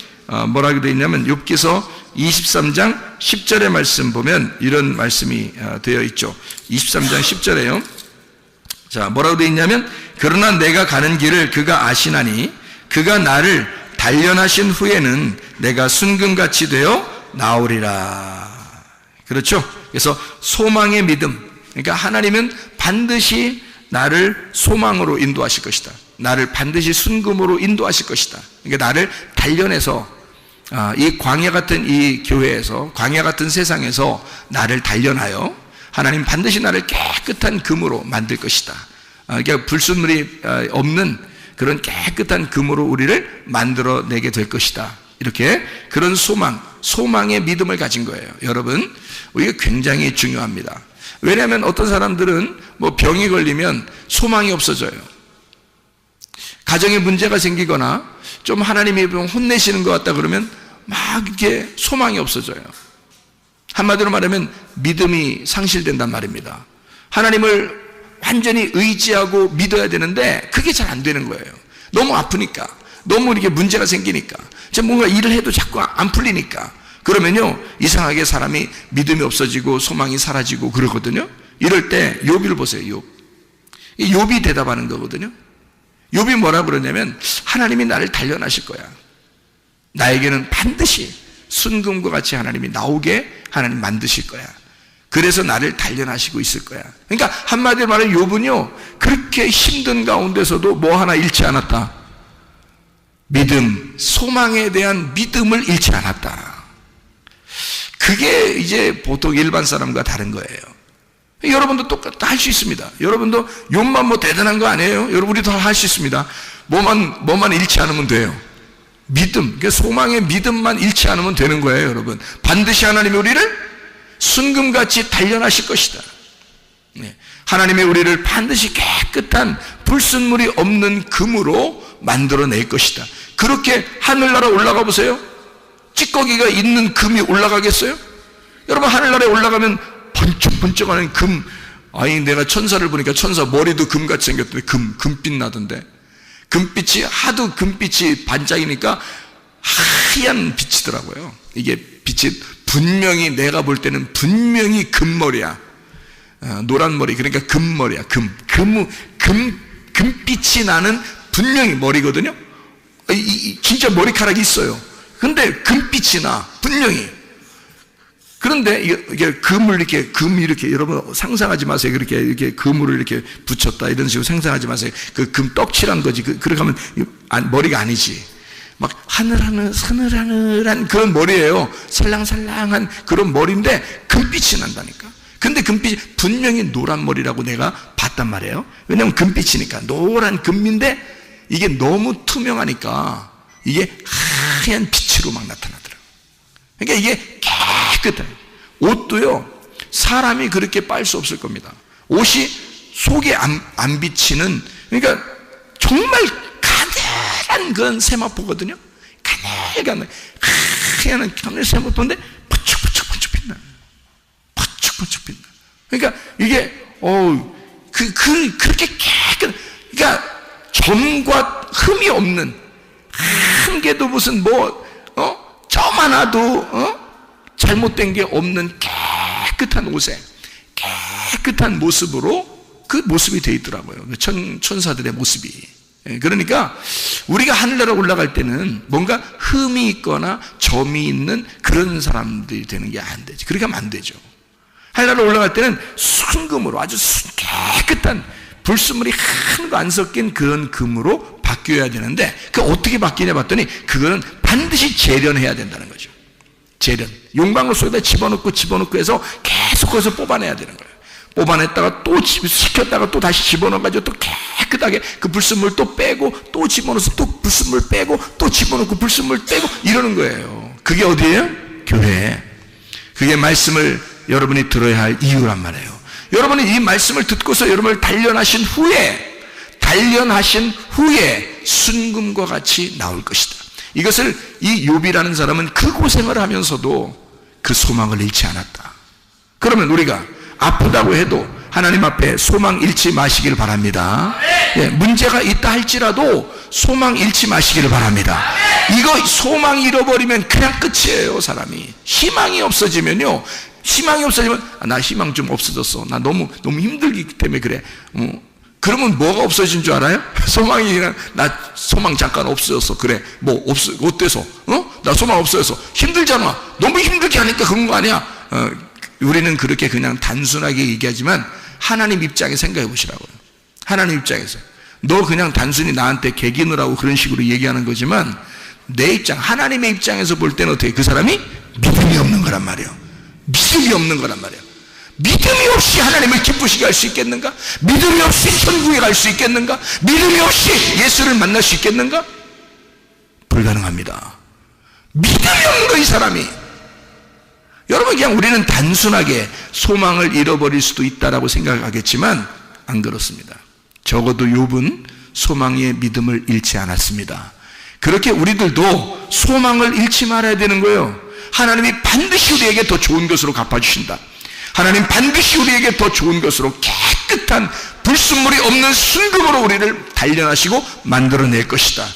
뭐라고 되어 있냐면 욥기서 23장 10절의 말씀 보면 이런 말씀이 되어 있죠. 23장 10절에요. 자, 뭐라고 되어 있냐면, 그러나 내가 가는 길을 그가 아시나니 그가 나를 단련하신 후에는 내가 순금같이 되어 나오리라. 그렇죠? 그래서 소망의 믿음. 그러니까 하나님은 반드시 나를 소망으로 인도하실 것이다. 나를 반드시 순금으로 인도하실 것이다. 그러니까 나를 단련해서, 이 광야 같은 이 교회에서, 광야 같은 세상에서 나를 단련하여 하나님 반드시 나를 깨끗한 금으로 만들 것이다. 그러니까 불순물이 없는 그런 깨끗한 금으로 우리를 만들어내게 될 것이다. 이렇게 그런 소망의 믿음을 가진 거예요. 여러분, 이게 굉장히 중요합니다. 왜냐하면 어떤 사람들은 병이 걸리면 소망이 없어져요. 가정에 문제가 생기거나 좀 하나님이 혼내시는 것 같다 그러면 막 이렇게 소망이 없어져요. 한마디로 말하면 믿음이 상실된단 말입니다. 하나님을 완전히 의지하고 믿어야 되는데 그게 잘 안 되는 거예요. 너무 아프니까, 너무 이렇게 문제가 생기니까, 뭔가 일을 해도 자꾸 안 풀리니까. 그러면요, 이상하게 사람이 믿음이 없어지고 소망이 사라지고 그러거든요. 이럴 때 욥을 보세요. 욥이 대답하는 거거든요. 욥이 뭐라 그러냐면, 하나님이 나를 단련하실 거야. 나에게는 반드시 순금과 같이 하나님이 나오게 하나님 만드실 거야. 그래서 나를 단련하시고 있을 거야. 그러니까 한마디로 말하면 욥은요, 그렇게 힘든 가운데서도 뭐 하나 잃지 않았다. 믿음, 소망에 대한 믿음을 잃지 않았다. 그게 이제 보통 일반 사람과 다른 거예요. 여러분도 똑같이 할 수 있습니다. 여러분도 욕만 뭐 대단한 거 아니에요. 여러분 우리 다 할 수 있습니다. 뭐만 잃지 않으면 돼요. 믿음, 소망의 믿음만 잃지 않으면 되는 거예요, 여러분. 반드시 하나님이 우리를 순금같이 단련하실 것이다. 하나님의 우리를 반드시 깨끗한 불순물이 없는 금으로 만들어낼 것이다. 그렇게 하늘나라 올라가 보세요. 찌꺼기가 있는 금이 올라가겠어요? 여러분 하늘나라에 올라가면 번쩍번쩍하는 금, 아니 내가 천사를 보니까 천사 머리도 금같이 생겼던데 금빛 나던데, 금빛이 하도 금빛이 반짝이니까 하얀 빛이더라고요. 이게 빛이 분명히 내가 볼 때는 분명히 금머리야. 노란 머리, 그러니까 금머리야. 금빛이 나는 분명히 머리거든요. 진짜 머리카락이 있어요. 근데 금빛이 나, 분명히. 그런데 이게 금을 이렇게 여러분 상상하지 마세요. 이렇게 금을 이렇게 붙였다 이런 식으로 상상하지 마세요. 그 금 떡칠한 거지. 그렇게 하면 머리가 아니지. 막 서늘한 그런 머리예요. 살랑살랑한 그런 머리인데 금빛이 난다니까. 근데 금빛이 분명히 노란 머리라고 내가 봤단 말이에요. 왜냐하면 금빛이니까. 노란 금인데 이게 너무 투명하니까 이게 하얀 빛으로 막 나타나더라고요. 그러니까 이게 깨끗해. 옷도요, 사람이 그렇게 빨 수 없을 겁니다. 옷이 속에 안 비치는, 그러니까 정말 가늘한 그런 세마포거든요. 가늘 하얀 세마포인데 번쩍번쩍 빛나. 번쩍번쩍 빛나. 그러니까 이게 그렇게 깨끗. 그러니까 점과 흠이 없는, 한 개도 무슨 점 하나도 잘못된 게 없는 깨끗한 옷에 깨끗한 모습으로 그 모습이 되어 있더라고요. 천사들의 모습이. 그러니까 우리가 하늘나라 올라갈 때는 뭔가 흠이 있거나 점이 있는 그런 사람들이 되는 게 안 되지. 그렇게 하면 안 되죠. 하늘나라 올라갈 때는 순금으로 아주 깨끗한 불순물이 하나도 안 섞인 그런 금으로 바뀌어야 되는데, 그 어떻게 바뀌냐 봤더니 그거는 반드시 재련해야 된다는 거죠. 재련. 용광로 속에다 집어넣고 해서 계속 거기서 뽑아내야 되는 거예요. 뽑아냈다가 또 식혔다가 또 다시 집어넣어가지고 또 깨끗하게 그 불순물 또 빼고 또 집어넣어서 또 불순물 빼고 또 집어넣고 불순물 빼고 이러는 거예요. 그게 어디예요? 교회. 그게 말씀을 여러분이 들어야 할 이유란 말이에요. 여러분이 이 말씀을 듣고서 여러분을 단련하신 후에 순금과 같이 나올 것이다. 이것을 이 욥이라는 사람은 그 고생을 하면서도 그 소망을 잃지 않았다. 그러면 우리가 아프다고 해도 하나님 앞에 소망 잃지 마시길 바랍니다. 문제가 있다 할지라도 소망 잃지 마시기를 바랍니다. 이거 소망 잃어버리면 그냥 끝이에요. 사람이 희망이 없어지면요, 나 희망 좀 없어졌어, 나 너무 힘들기 때문에 그래. 그러면 뭐가 없어진 줄 알아요? 소망이 그냥 나 소망 잠깐 없어졌어. 그래, 어때서? 나 소망 없어졌어. 힘들잖아. 너무 힘들게 하니까 그런 거 아니야. 우리는 그렇게 그냥 단순하게 얘기하지만 하나님 입장에 생각해 보시라고요. 하나님 입장에서 너 그냥 단순히 나한테 개기느라고 그런 식으로 얘기하는 거지만, 내 입장, 하나님의 입장에서 볼 때는 어떻게, 그 사람이 믿음이 없는 거란 말이에요. 믿음이 없는 거란 말이에요. 믿음이 없이 하나님을 기쁘시게 할 수 있겠는가? 믿음이 없이 천국에 갈 수 있겠는가? 믿음이 없이 예수를 만날 수 있겠는가? 불가능합니다. 믿음이 없는 거, 이 사람이. 여러분, 그냥 우리는 단순하게 소망을 잃어버릴 수도 있다라고 생각하겠지만 안 그렇습니다. 적어도 욥은 소망의 믿음을 잃지 않았습니다. 그렇게 우리들도 소망을 잃지 말아야 되는 거예요. 하나님이 반드시 우리에게 더 좋은 것으로 갚아주신다. 하나님 반드시 우리에게 더 좋은 것으로 깨끗한 불순물이 없는 순금으로 우리를 단련하시고 만들어낼 것이다.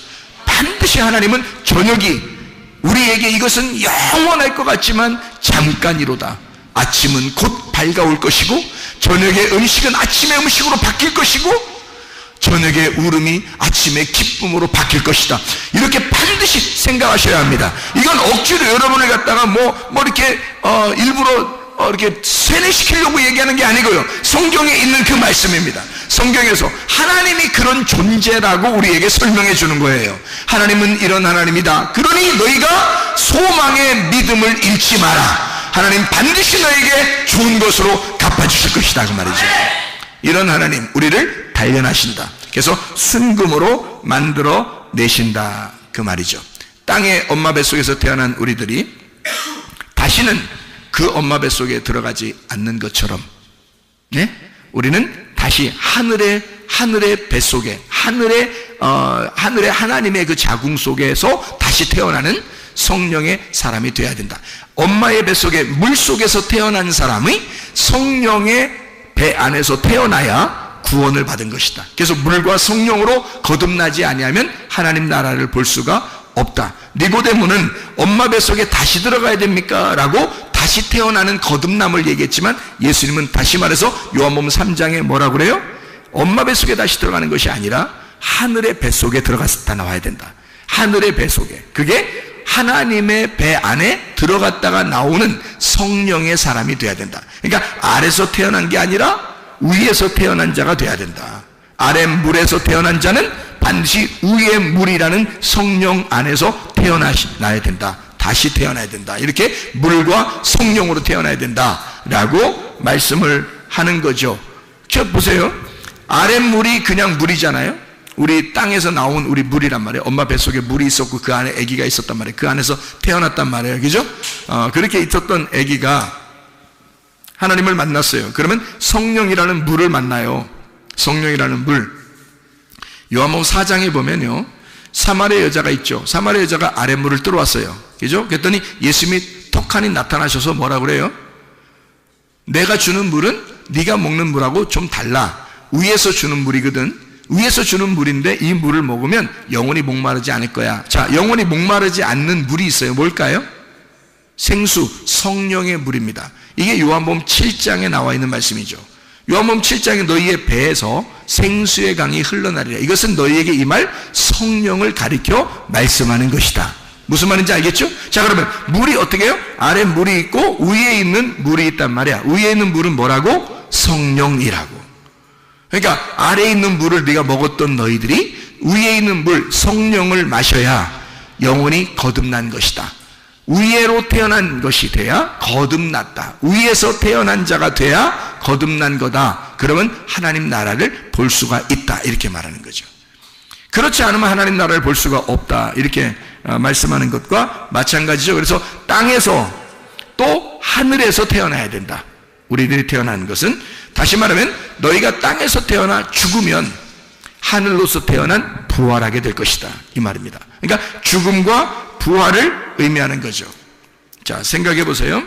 반드시 하나님은 저녁이 우리에게 이것은 영원할 것 같지만 잠깐이로다. 아침은 곧 밝아올 것이고 저녁의 음식은 아침의 음식으로 바뀔 것이고 저녁의 울음이 아침의 기쁨으로 바뀔 것이다. 이렇게 반드시 생각하셔야 합니다. 이건 억지로 여러분을 갖다가 이렇게 일부러 이렇게 세뇌시키려고 얘기하는 게 아니고요. 성경에 있는 그 말씀입니다. 성경에서 하나님이 그런 존재라고 우리에게 설명해 주는 거예요. 하나님은 이런 하나님이다. 그러니 너희가 소망의 믿음을 잃지 마라. 하나님 반드시 너에게 좋은 것으로 갚아주실 것이다 그 말이죠. 이런 하나님 우리를 단련하신다. 그래서 순금으로 만들어 내신다 그 말이죠. 땅의 엄마 뱃속에서 태어난 우리들이 다시는 그 엄마 뱃속에 들어가지 않는 것처럼, 네? 우리는 다시 하늘의 뱃속에, 하늘의 하나님의 그 자궁 속에서 다시 태어나는 성령의 사람이 되어야 된다. 엄마의 뱃속에 물 속에서 태어난 사람이 성령의 배 안에서 태어나야 구원을 받은 것이다. 그래서 물과 성령으로 거듭나지 아니하면 하나님 나라를 볼 수가 없다. 니고데모는 엄마 뱃속에 다시 들어가야 됩니까? 라고 다시 태어나는 거듭남을 얘기했지만 예수님은 다시 말해서 요한복음 3장에 뭐라고 그래요? 엄마 뱃속에 다시 들어가는 것이 아니라 하늘의 뱃속에 들어갔다 나와야 된다. 하늘의 뱃속에. 그게 하나님의 배 안에 들어갔다가 나오는 성령의 사람이 돼야 된다. 그러니까 아래서 태어난 게 아니라 위에서 태어난 자가 돼야 된다. 아래 물에서 태어난 자는 반드시 위의 물이라는 성령 안에서 태어나야 된다. 다시 태어나야 된다. 이렇게 물과 성령으로 태어나야 된다라고 말씀을 하는 거죠. 저 보세요. 아랫물이 그냥 물이잖아요. 우리 땅에서 나온 우리 물이란 말이에요. 엄마 뱃속에 물이 있었고 그 안에 아기가 있었단 말이에요. 그 안에서 태어났단 말이에요. 그죠? 그렇게 있었던 아기가 하나님을 만났어요. 그러면 성령이라는 물을 만나요. 성령이라는 물. 요한복음 4장에 보면요, 사마리아 여자가 있죠. 사마리아 여자가 아랫물을 들어왔어요. 그죠? 그랬더니 예수님이 턱하니 나타나셔서 뭐라 그래요? 내가 주는 물은 네가 먹는 물하고 좀 달라. 위에서 주는 물이거든. 위에서 주는 물인데 이 물을 먹으면 영원히 목마르지 않을 거야. 자, 영원히 목마르지 않는 물이 있어요. 뭘까요? 생수, 성령의 물입니다. 이게 요한복음 7장에 나와 있는 말씀이죠. 요한복음 7장에 너희의 배에서 생수의 강이 흘러나리라. 이것은 너희에게 임할 성령을 가리켜 말씀하는 것이다. 무슨 말인지 알겠죠? 자, 그러면 물이 어떻게 해요? 아래 물이 있고 위에 있는 물이 있단 말이야. 위에 있는 물은 뭐라고? 성령이라고. 그러니까 아래에 있는 물을 네가 먹었던 너희들이 위에 있는 물, 성령을 마셔야 영혼이 거듭난 것이다. 위에로 태어난 것이 돼야 거듭났다. 위에서 태어난 자가 돼야 거듭난 거다. 그러면 하나님 나라를 볼 수가 있다. 이렇게 말하는 거죠. 그렇지 않으면 하나님 나라를 볼 수가 없다. 이렇게 말씀하는 것과 마찬가지죠. 그래서 땅에서 또 하늘에서 태어나야 된다. 우리들이 태어난 것은 다시 말하면 너희가 땅에서 태어나 죽으면 하늘로서 태어난 부활하게 될 것이다. 이 말입니다. 그러니까 죽음과 부활을 의미하는 거죠. 자, 생각해 보세요.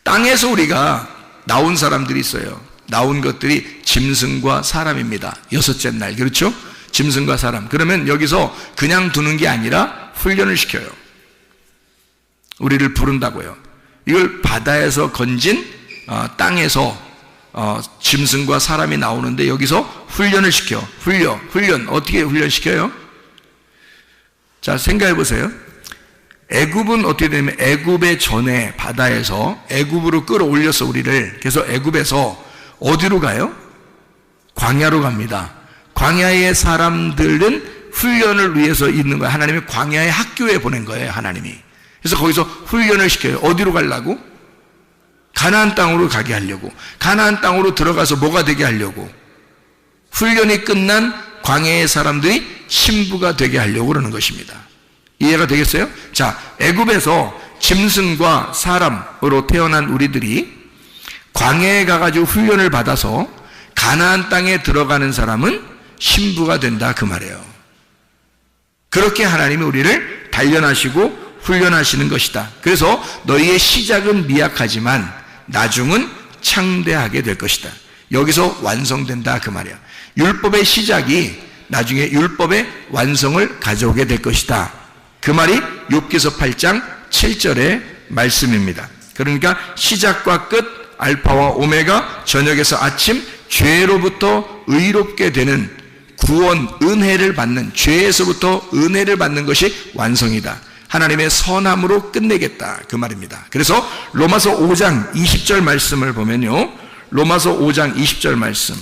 땅에서 우리가 나온 사람들이 있어요. 나온 것들이 짐승과 사람입니다. 여섯째 날, 그렇죠? 짐승과 사람. 그러면 여기서 그냥 두는 게 아니라 훈련을 시켜요. 우리를 부른다고요. 이걸 바다에서 건진 땅에서 짐승과 사람이 나오는데 여기서 훈련을 시켜. 훈련. 어떻게 훈련시켜요? 자, 생각해 보세요. 애굽은 어떻게 되냐면 애굽의 전에 바다에서 애굽으로 끌어올려서 우리를, 그래서 애굽에서 어디로 가요? 광야로 갑니다. 광야의 사람들은 훈련을 위해서 있는 거예요. 하나님이 광야의 학교에 보낸 거예요. 하나님이. 그래서 거기서 훈련을 시켜요. 어디로 가려고? 가나안 땅으로 가게 하려고. 가나안 땅으로 들어가서 뭐가 되게 하려고. 훈련이 끝난 광야의 사람들이 신부가 되게 하려고 그러는 것입니다. 이해가 되겠어요? 자, 애굽에서 짐승과 사람으로 태어난 우리들이 광야에 가가지고 훈련을 받아서 가나안 땅에 들어가는 사람은 신부가 된다 그 말이에요. 그렇게 하나님이 우리를 단련하시고 훈련하시는 것이다. 그래서 너희의 시작은 미약하지만 나중은 창대하게 될 것이다. 여기서 완성된다 그 말이야. 율법의 시작이 나중에 율법의 완성을 가져오게 될 것이다. 그 말이 욥기서 8장 7절의 말씀입니다. 그러니까 시작과 끝, 알파와 오메가, 저녁에서 아침, 죄로부터 의롭게 되는 구원, 은혜를 받는, 죄에서부터 은혜를 받는 것이 완성이다. 하나님의 선함으로 끝내겠다 그 말입니다. 그래서 로마서 5장 20절 말씀을 보면요, 로마서 5장 20절 말씀,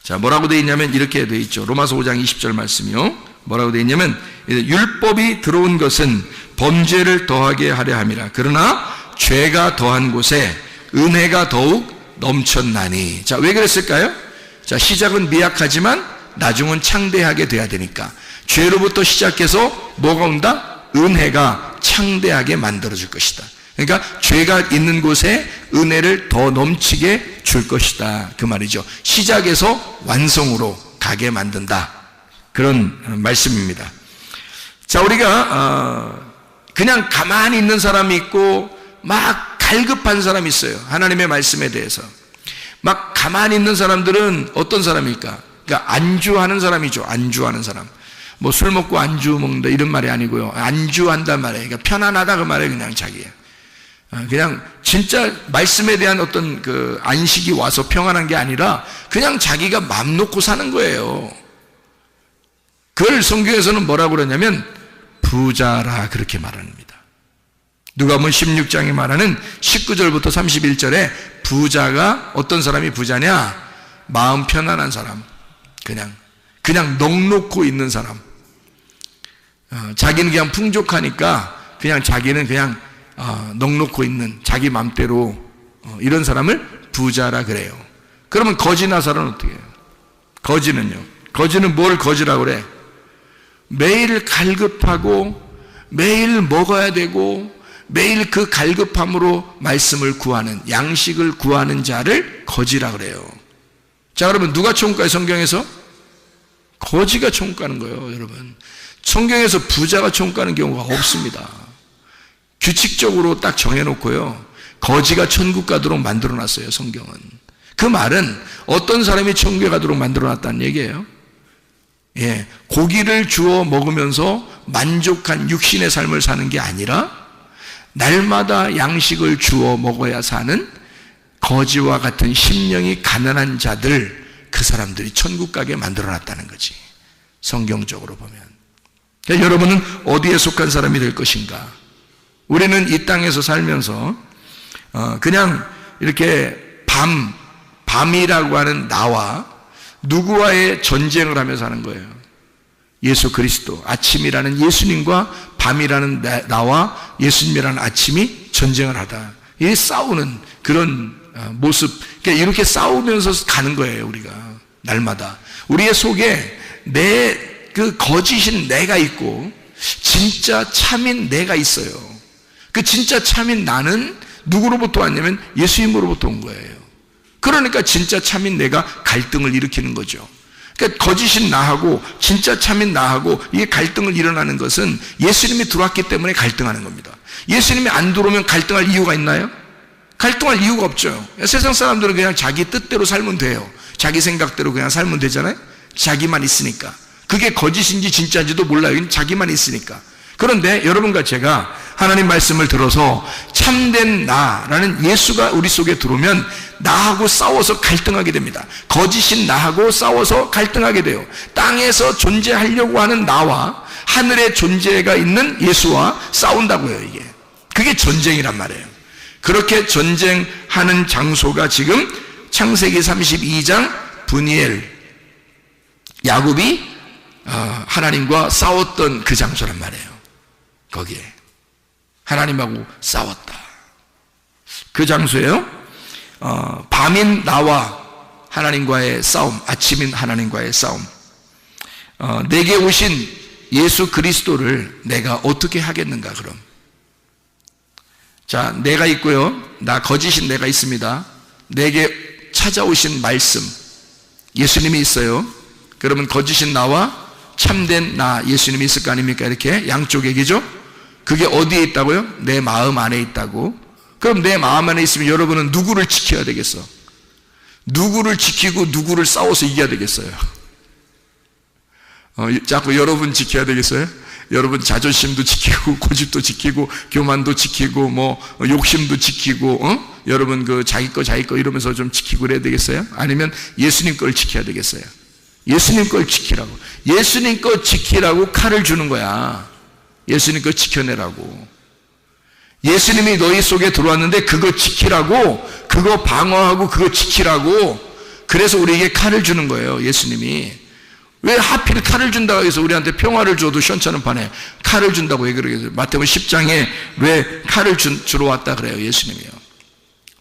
자, 뭐라고 되어 있냐면 이렇게 되어 있죠. 로마서 5장 20절 말씀이요, 뭐라고 되어 있냐면 율법이 들어온 것은 범죄를 더하게 하려 함이라. 그러나 죄가 더한 곳에 은혜가 더욱 넘쳤나니. 자, 왜 그랬을까요? 자, 시작은 미약하지만 나중은 창대하게 돼야 되니까. 죄로부터 시작해서 뭐가 온다? 은혜가 창대하게 만들어줄 것이다. 그러니까 죄가 있는 곳에 은혜를 더 넘치게 줄 것이다, 그 말이죠. 시작에서 완성으로 가게 만든다, 그런 말씀입니다. 자, 우리가 그냥 가만히 있는 사람이 있고 막 갈급한 사람이 있어요. 하나님의 말씀에 대해서 막 가만히 있는 사람들은 어떤 사람일까? 그러니까 안주하는 사람이죠. 안주하는 사람. 뭐 술 먹고 안주 먹는다 이런 말이 아니고요. 안주한단 말이에요. 그러니까 편안하다 그 말이에요. 그냥 자기야. 그냥 진짜 말씀에 대한 어떤 그 안식이 와서 평안한 게 아니라 그냥 자기가 맘 놓고 사는 거예요. 그걸 성경에서는 뭐라고 그러냐면 부자라 그렇게 말합니다. 누가복음 16장에 말하는 19절부터 31절에 부자가 어떤 사람이 부자냐? 마음 편안한 사람, 그냥 넋놓고 있는 사람. 자기는 그냥 풍족하니까 그냥 자기는 그냥 넋놓고 있는 자기 맘대로 이런 사람을 부자라 그래요. 그러면 거지 나사로는 어떻게 해요? 거지는 뭘 거지라고 그래? 매일 갈급하고 매일 먹어야 되고 매일 그 갈급함으로 말씀을 구하는, 양식을 구하는 자를 거지라 그래요. 자, 그러면 누가 총가요? 성경에서? 거지가 총가는 거예요, 여러분. 성경에서 부자가 총가는 경우가 없습니다. 규칙적으로 딱 정해놓고요, 거지가 천국 가도록 만들어놨어요, 성경은. 그 말은 어떤 사람이 천국에 가도록 만들어놨다는 얘기예요. 예, 고기를 주워 먹으면서 만족한 육신의 삶을 사는 게 아니라 날마다 양식을 주워 먹어야 사는 거지와 같은 심령이 가난한 자들, 그 사람들이 천국 가게 만들어놨다는 거지, 성경적으로 보면. 그러니까 여러분은 어디에 속한 사람이 될 것인가? 우리는 이 땅에서 살면서 그냥 이렇게 밤이라고 하는 나와 누구와의 전쟁을 하면서 하는 거예요. 예수 그리스도, 아침이라는 예수님과 밤이라는 나와 예수님이라는 아침이 전쟁을 하다, 이 싸우는 그런 모습. 그러니까 이렇게 싸우면서 가는 거예요. 우리가 날마다 우리의 속에 그 거짓인 내가 있고 진짜 참인 내가 있어요. 그 진짜 참인 나는 누구로부터 왔냐면 예수님으로부터 온 거예요. 그러니까 진짜 참인 내가 갈등을 일으키는 거죠. 그러니까 거짓인 나하고 진짜 참인 나하고 이게 갈등을 일어나는 것은 예수님이 들어왔기 때문에 갈등하는 겁니다. 예수님이 안 들어오면 갈등할 이유가 있나요? 갈등할 이유가 없죠. 세상 사람들은 그냥 자기 뜻대로 살면 돼요. 자기 생각대로 그냥 살면 되잖아요. 자기만 있으니까. 그게 거짓인지 진짜인지도 몰라요. 자기만 있으니까. 그런데 여러분과 제가 하나님 말씀을 들어서 참된 나라는 예수가 우리 속에 들어오면 나하고 싸워서 갈등하게 됩니다. 거짓인 나하고 싸워서 갈등하게 돼요. 땅에서 존재하려고 하는 나와 하늘에 존재가 있는 예수와 싸운다고요. 이게 그게 전쟁이란 말이에요. 그렇게 전쟁하는 장소가 지금 창세기 32장 브니엘, 야곱이 하나님과 싸웠던 그 장소란 말이에요. 거기에 하나님하고 싸웠다. 그 장소에요, 밤인 나와 하나님과의 싸움, 아침인 하나님과의 싸움. 내게 오신 예수 그리스도를 내가 어떻게 하겠는가? 그럼 자, 내가 있고요, 나 거짓인 내가 있습니다. 내게 찾아오신 말씀 예수님이 있어요. 그러면 거짓인 나와 참된 나 예수님이 있을 거 아닙니까? 이렇게 양쪽에게죠. 그게 어디에 있다고요? 내 마음 안에 있다고. 그럼 내 마음 안에 있으면 여러분은 누구를 지켜야 되겠어? 누구를 지키고 누구를 싸워서 이겨야 되겠어요? 자꾸 여러분 지켜야 되겠어요? 여러분 자존심도 지키고 고집도 지키고 교만도 지키고 뭐 욕심도 지키고 여러분 그 자기 거 이러면서 좀 지키고 그래야 되겠어요? 아니면 예수님 걸 지켜야 되겠어요? 예수님 걸 지키라고. 예수님 거 지키라고 칼을 주는 거야. 예수님 거 지켜내라고. 예수님이 너희 속에 들어왔는데 그거 지키라고, 그거 방어하고 그거 지키라고. 그래서 우리에게 칼을 주는 거예요, 예수님이. 왜 하필 칼을 준다고 해서 우리한테 평화를 줘도 시원찮은 판에 칼을 준다고 왜 그러겠어요? 마태복음 10장에 왜 칼을 주러 왔다 그래요? 예수님이요.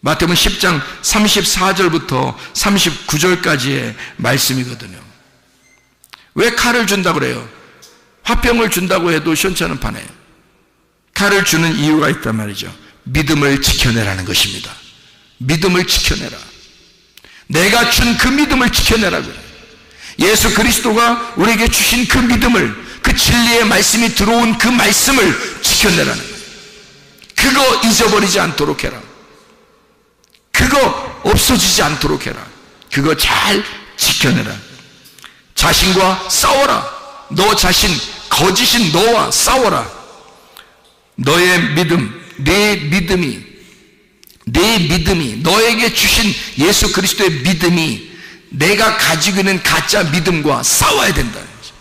마태복음 10장 34절부터 39절까지의 말씀이거든요. 왜 칼을 준다고 그래요? 화병을 준다고 해도 시원찮은 판에 칼을 주는 이유가 있단 말이죠. 믿음을 지켜내라는 것입니다. 믿음을 지켜내라. 내가 준 그 믿음을 지켜내라고요. 예수 그리스도가 우리에게 주신 그 믿음을, 그 진리의 말씀이 들어온 그 말씀을 지켜내라는 거예요. 그거 잊어버리지 않도록 해라. 그거 없어지지 않도록 해라. 그거 잘 지켜내라. 자신과 싸워라. 너 자신, 거짓인 너와 싸워라. 너의 믿음, 내 믿음이 너에게 주신 예수 그리스도의 믿음이 내가 가지고 있는 가짜 믿음과 싸워야 된다는 거죠.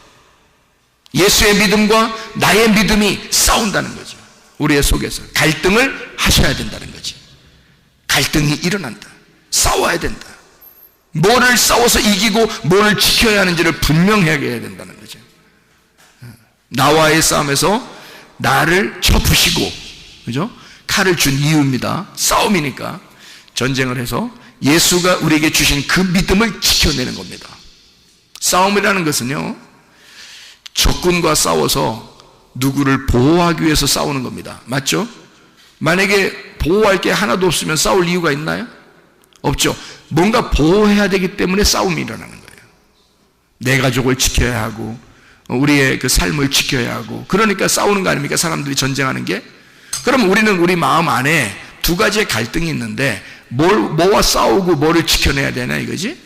예수의 믿음과 나의 믿음이 싸운다는 거죠. 우리의 속에서 갈등을 하셔야 된다는 거지. 갈등이 일어난다. 싸워야 된다. 뭐를 싸워서 이기고 뭐를 지켜야 하는지를 분명하게 해야 된다는 거죠. 나와의 싸움에서 나를 쳐부시고, 그죠? 칼을 준 이유입니다. 싸움이니까 전쟁을 해서 예수가 우리에게 주신 그 믿음을 지켜내는 겁니다. 싸움이라는 것은요, 적군과 싸워서 누구를 보호하기 위해서 싸우는 겁니다. 맞죠? 만약에 보호할 게 하나도 없으면 싸울 이유가 있나요? 없죠. 뭔가 보호해야 되기 때문에 싸움이 일어나는 거예요. 내 가족을 지켜야 하고 우리의 그 삶을 지켜야 하고, 그러니까 싸우는 거 아닙니까? 사람들이 전쟁하는 게. 그럼 우리는 우리 마음 안에 두 가지의 갈등이 있는데 뭐와 싸우고 뭐를 지켜내야 되나 이거지?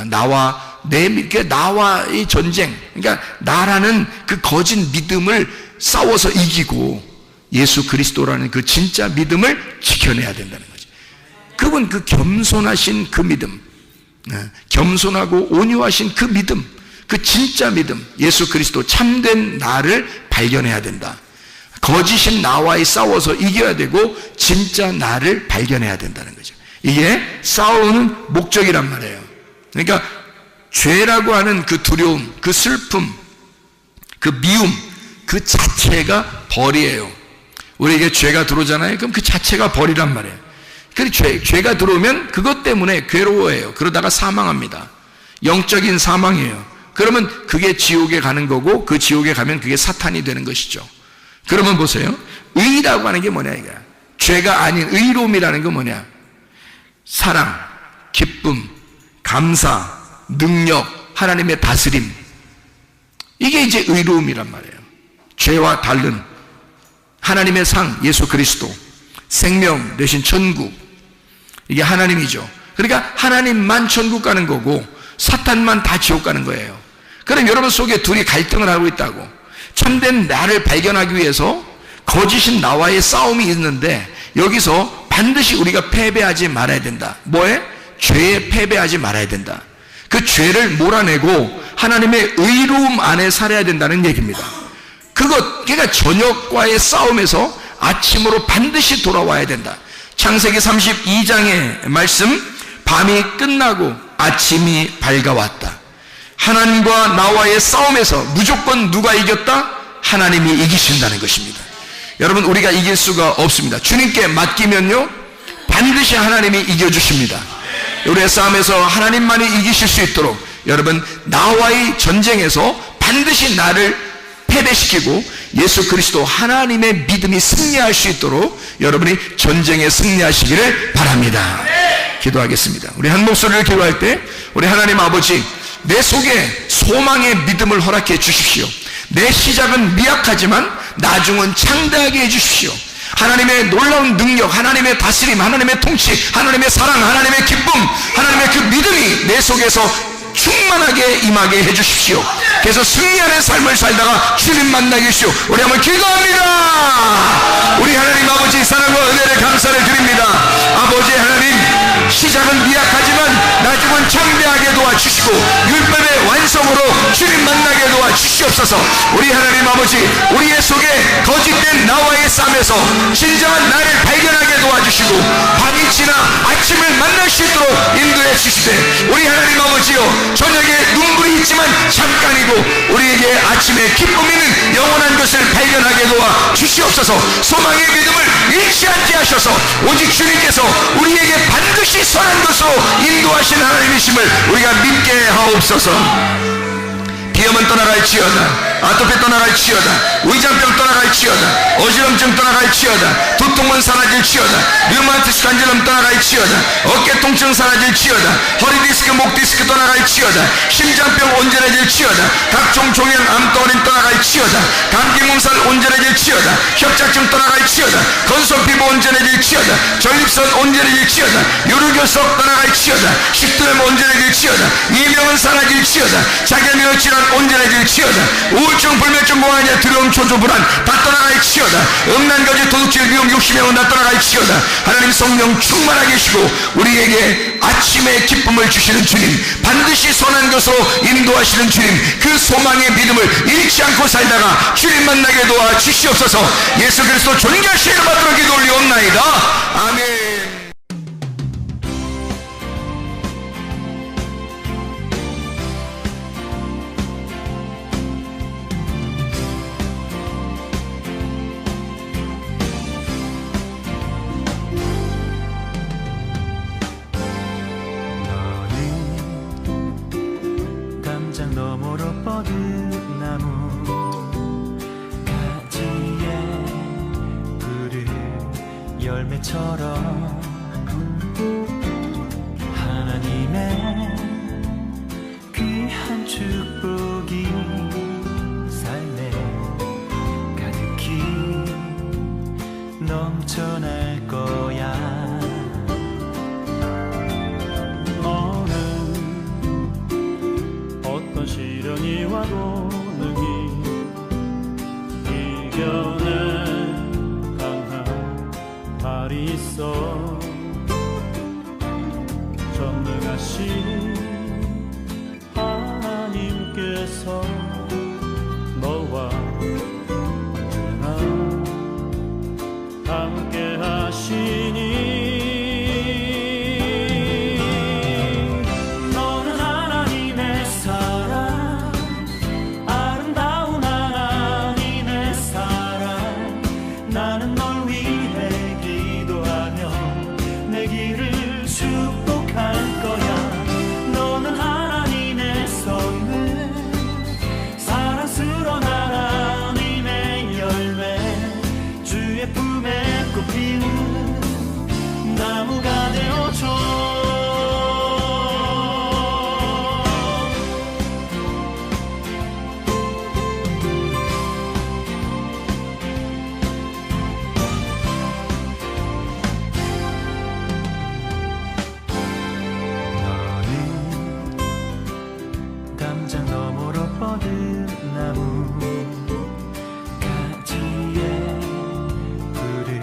나와의 전쟁, 그러니까 나라는 그 거짓 믿음을 싸워서 이기고 예수 그리스도라는 그 진짜 믿음을 지켜내야 된다는 거지. 그분 그 겸손하신 그 믿음, 겸손하고 온유하신 그 믿음, 그 진짜 믿음, 예수 그리스도 참된 나를 발견해야 된다. 거짓인 나와의 싸워서 이겨야 되고 진짜 나를 발견해야 된다는 거죠. 이게 싸우는 목적이란 말이에요. 그러니까 죄라고 하는 그 두려움, 그 슬픔, 그 미움, 그 자체가 벌이에요. 우리에게 죄가 들어오잖아요. 그럼 그 자체가 벌이란 말이에요. 그래서 죄가 들어오면 그것 때문에 괴로워해요. 그러다가 사망합니다. 영적인 사망이에요. 그러면 그게 지옥에 가는 거고, 그 지옥에 가면 그게 사탄이 되는 것이죠. 그러면 보세요. 의라고 하는 게 뭐냐 이거야. 죄가 아닌 의로움이라는 건 뭐냐? 사랑, 기쁨, 감사, 능력, 하나님의 다스림. 이게 이제 의로움이란 말이에요. 죄와 다른 하나님의 상, 예수 그리스도, 생명 대신 천국. 이게 하나님이죠. 그러니까 하나님만 천국 가는 거고 사탄만 다 지옥 가는 거예요. 그럼 여러분 속에 둘이 갈등을 하고 있다고. 참된 나를 발견하기 위해서 거짓인 나와의 싸움이 있는데 여기서 반드시 우리가 패배하지 말아야 된다. 뭐에? 죄에 패배하지 말아야 된다. 그 죄를 몰아내고 하나님의 의로움 안에 살아야 된다는 얘기입니다. 그러니까 저녁과의 싸움에서 아침으로 반드시 돌아와야 된다. 창세기 32장의 말씀, 밤이 끝나고 아침이 밝아왔다. 하나님과 나와의 싸움에서 무조건 누가 이겼다? 하나님이 이기신다는 것입니다. 여러분, 우리가 이길 수가 없습니다. 주님께 맡기면요 반드시 하나님이 이겨주십니다. 우리의 싸움에서 하나님만이 이기실 수 있도록 여러분, 나와의 전쟁에서 반드시 나를 패배시키고 예수 그리스도 하나님의 믿음이 승리할 수 있도록 여러분이 전쟁에 승리하시기를 바랍니다. 기도하겠습니다. 우리 한 목소리를 기도할 때 우리 하나님 아버지, 내 속에 소망의 믿음을 허락해 주십시오. 내 시작은 미약하지만 나중은 창대하게 해주십시오. 하나님의 놀라운 능력, 하나님의 다스림, 하나님의 통치, 하나님의 사랑, 하나님의 기쁨, 하나님의 그 믿음이 내 속에서 충만하게 임하게 해주십시오. 그래서 승리하는 삶을 살다가 주님 만나게 해주시오. 우리 한번 기도합니다. 우리 하나님 아버지, 사랑과 은혜를 감사를 드립니다. 아버지 하나님, 시작은 미약하지만 나중은 창대하게 도와주시고 율법의 완성으로 주님 만나게 도와주시옵소서. 우리 하나님 아버지, 우리의 속에 거짓된 나와의 싸움에서 진정한 나를 발견하게 도와주시고 밤이 지나 아침을 만날 수 있도록 인도해 주시되, 우리 하나님 아버지요, 저녁에 눈물이 있지만 잠깐이 주시옵소서. 소망의 믿음을 잃지 않게 하셔서 오직 주님께서 우리에게 반드시 선한 것으로 인도하신 하나님이심을 우리가 믿게 하옵소서. 비염은 떠나갈지어다, 아토피 떠나갈지어다, 위장병 떠나갈지어다, 어지럼증 떠나갈지어다, 두통은 사라질지어다, 류마티스 관절염 떠나갈지어다, 어깨 통증 사라질지어다, 허리 디스크, 목 디스크 떠나갈지어다, 심장병 온전해질지어다, 각종 종양 암덩어리 떠나갈지어다, 감기 몸살 온전해질지어다, 협착증 떠나갈지어다, 건성 피부 온전해질지어다, 전립선 온전해질지어다, 유루교석 떠나갈지어다, 식도염 온전해질지어다, 이명은 사라질지어다, 자결면허 질환 온전해질지어다, 우울증, 불면증, 무한야, 두려움, 초조, 불안 다 떠나갈지어다, 음란거지, 도둑질, 미움, 욕심행은 다 떠나갈지어다. 하나님 성령 충만하게 계시고 우리에게 아침의 기쁨을 주시는 주님, 반드시 선한 것으로 인도하시는 주님, 그 소망의 믿음을 잃지 않고 살다가 주님 만나게 도와 주시옵소서. 예수 그리스도 존귀하신 이름 받들어 기도 올리옵나이다. 아멘. 너머로 뻗은 나무 가지에 푸른 열매처럼 하나님의 귀한 축복이 삶에 가득히 넘쳐날 거야. 시련이 와도 능히 이겨낸 강한 발이 있어. 전능하신 하나님께서 너와 언제나 함께 하시니 뻗은 나무 가지에 푸른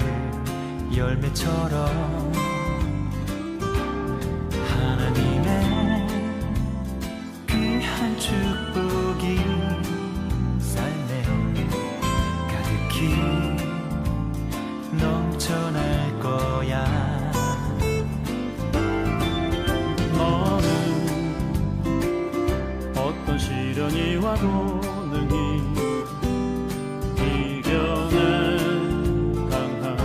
열매처럼 하나님의 귀한 축복이 삶에 가득히 넘쳐날 거야. 시련이 와도 능히 이겨낸 강한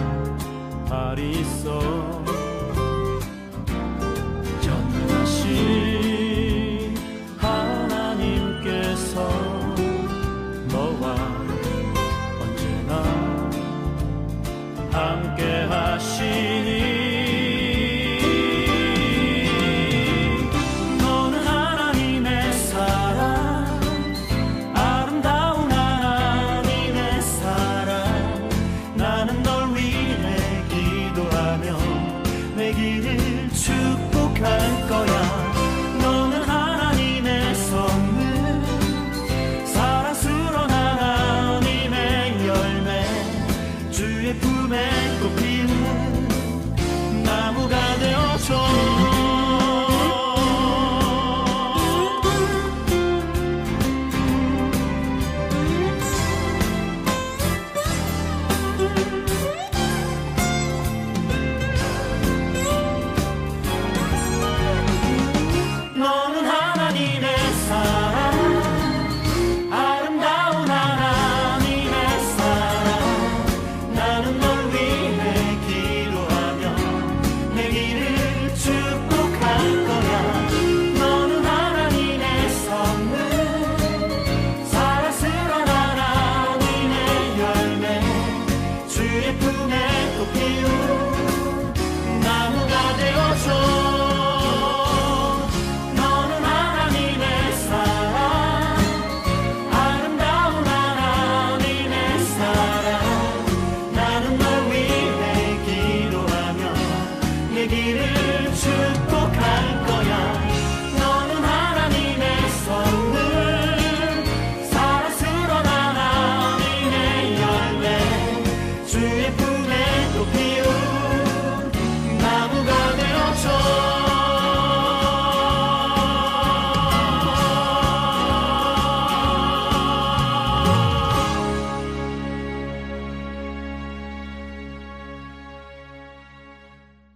발이 있어. 전능하신 하나님께서 너와 언제나 함께 하시니 축복할 거야. 너는 하나님의 선물, 사랑스러운 하나님의 열매, 주의 품에 꽃피는 나무가 되어줘. 너는 하나님의 사랑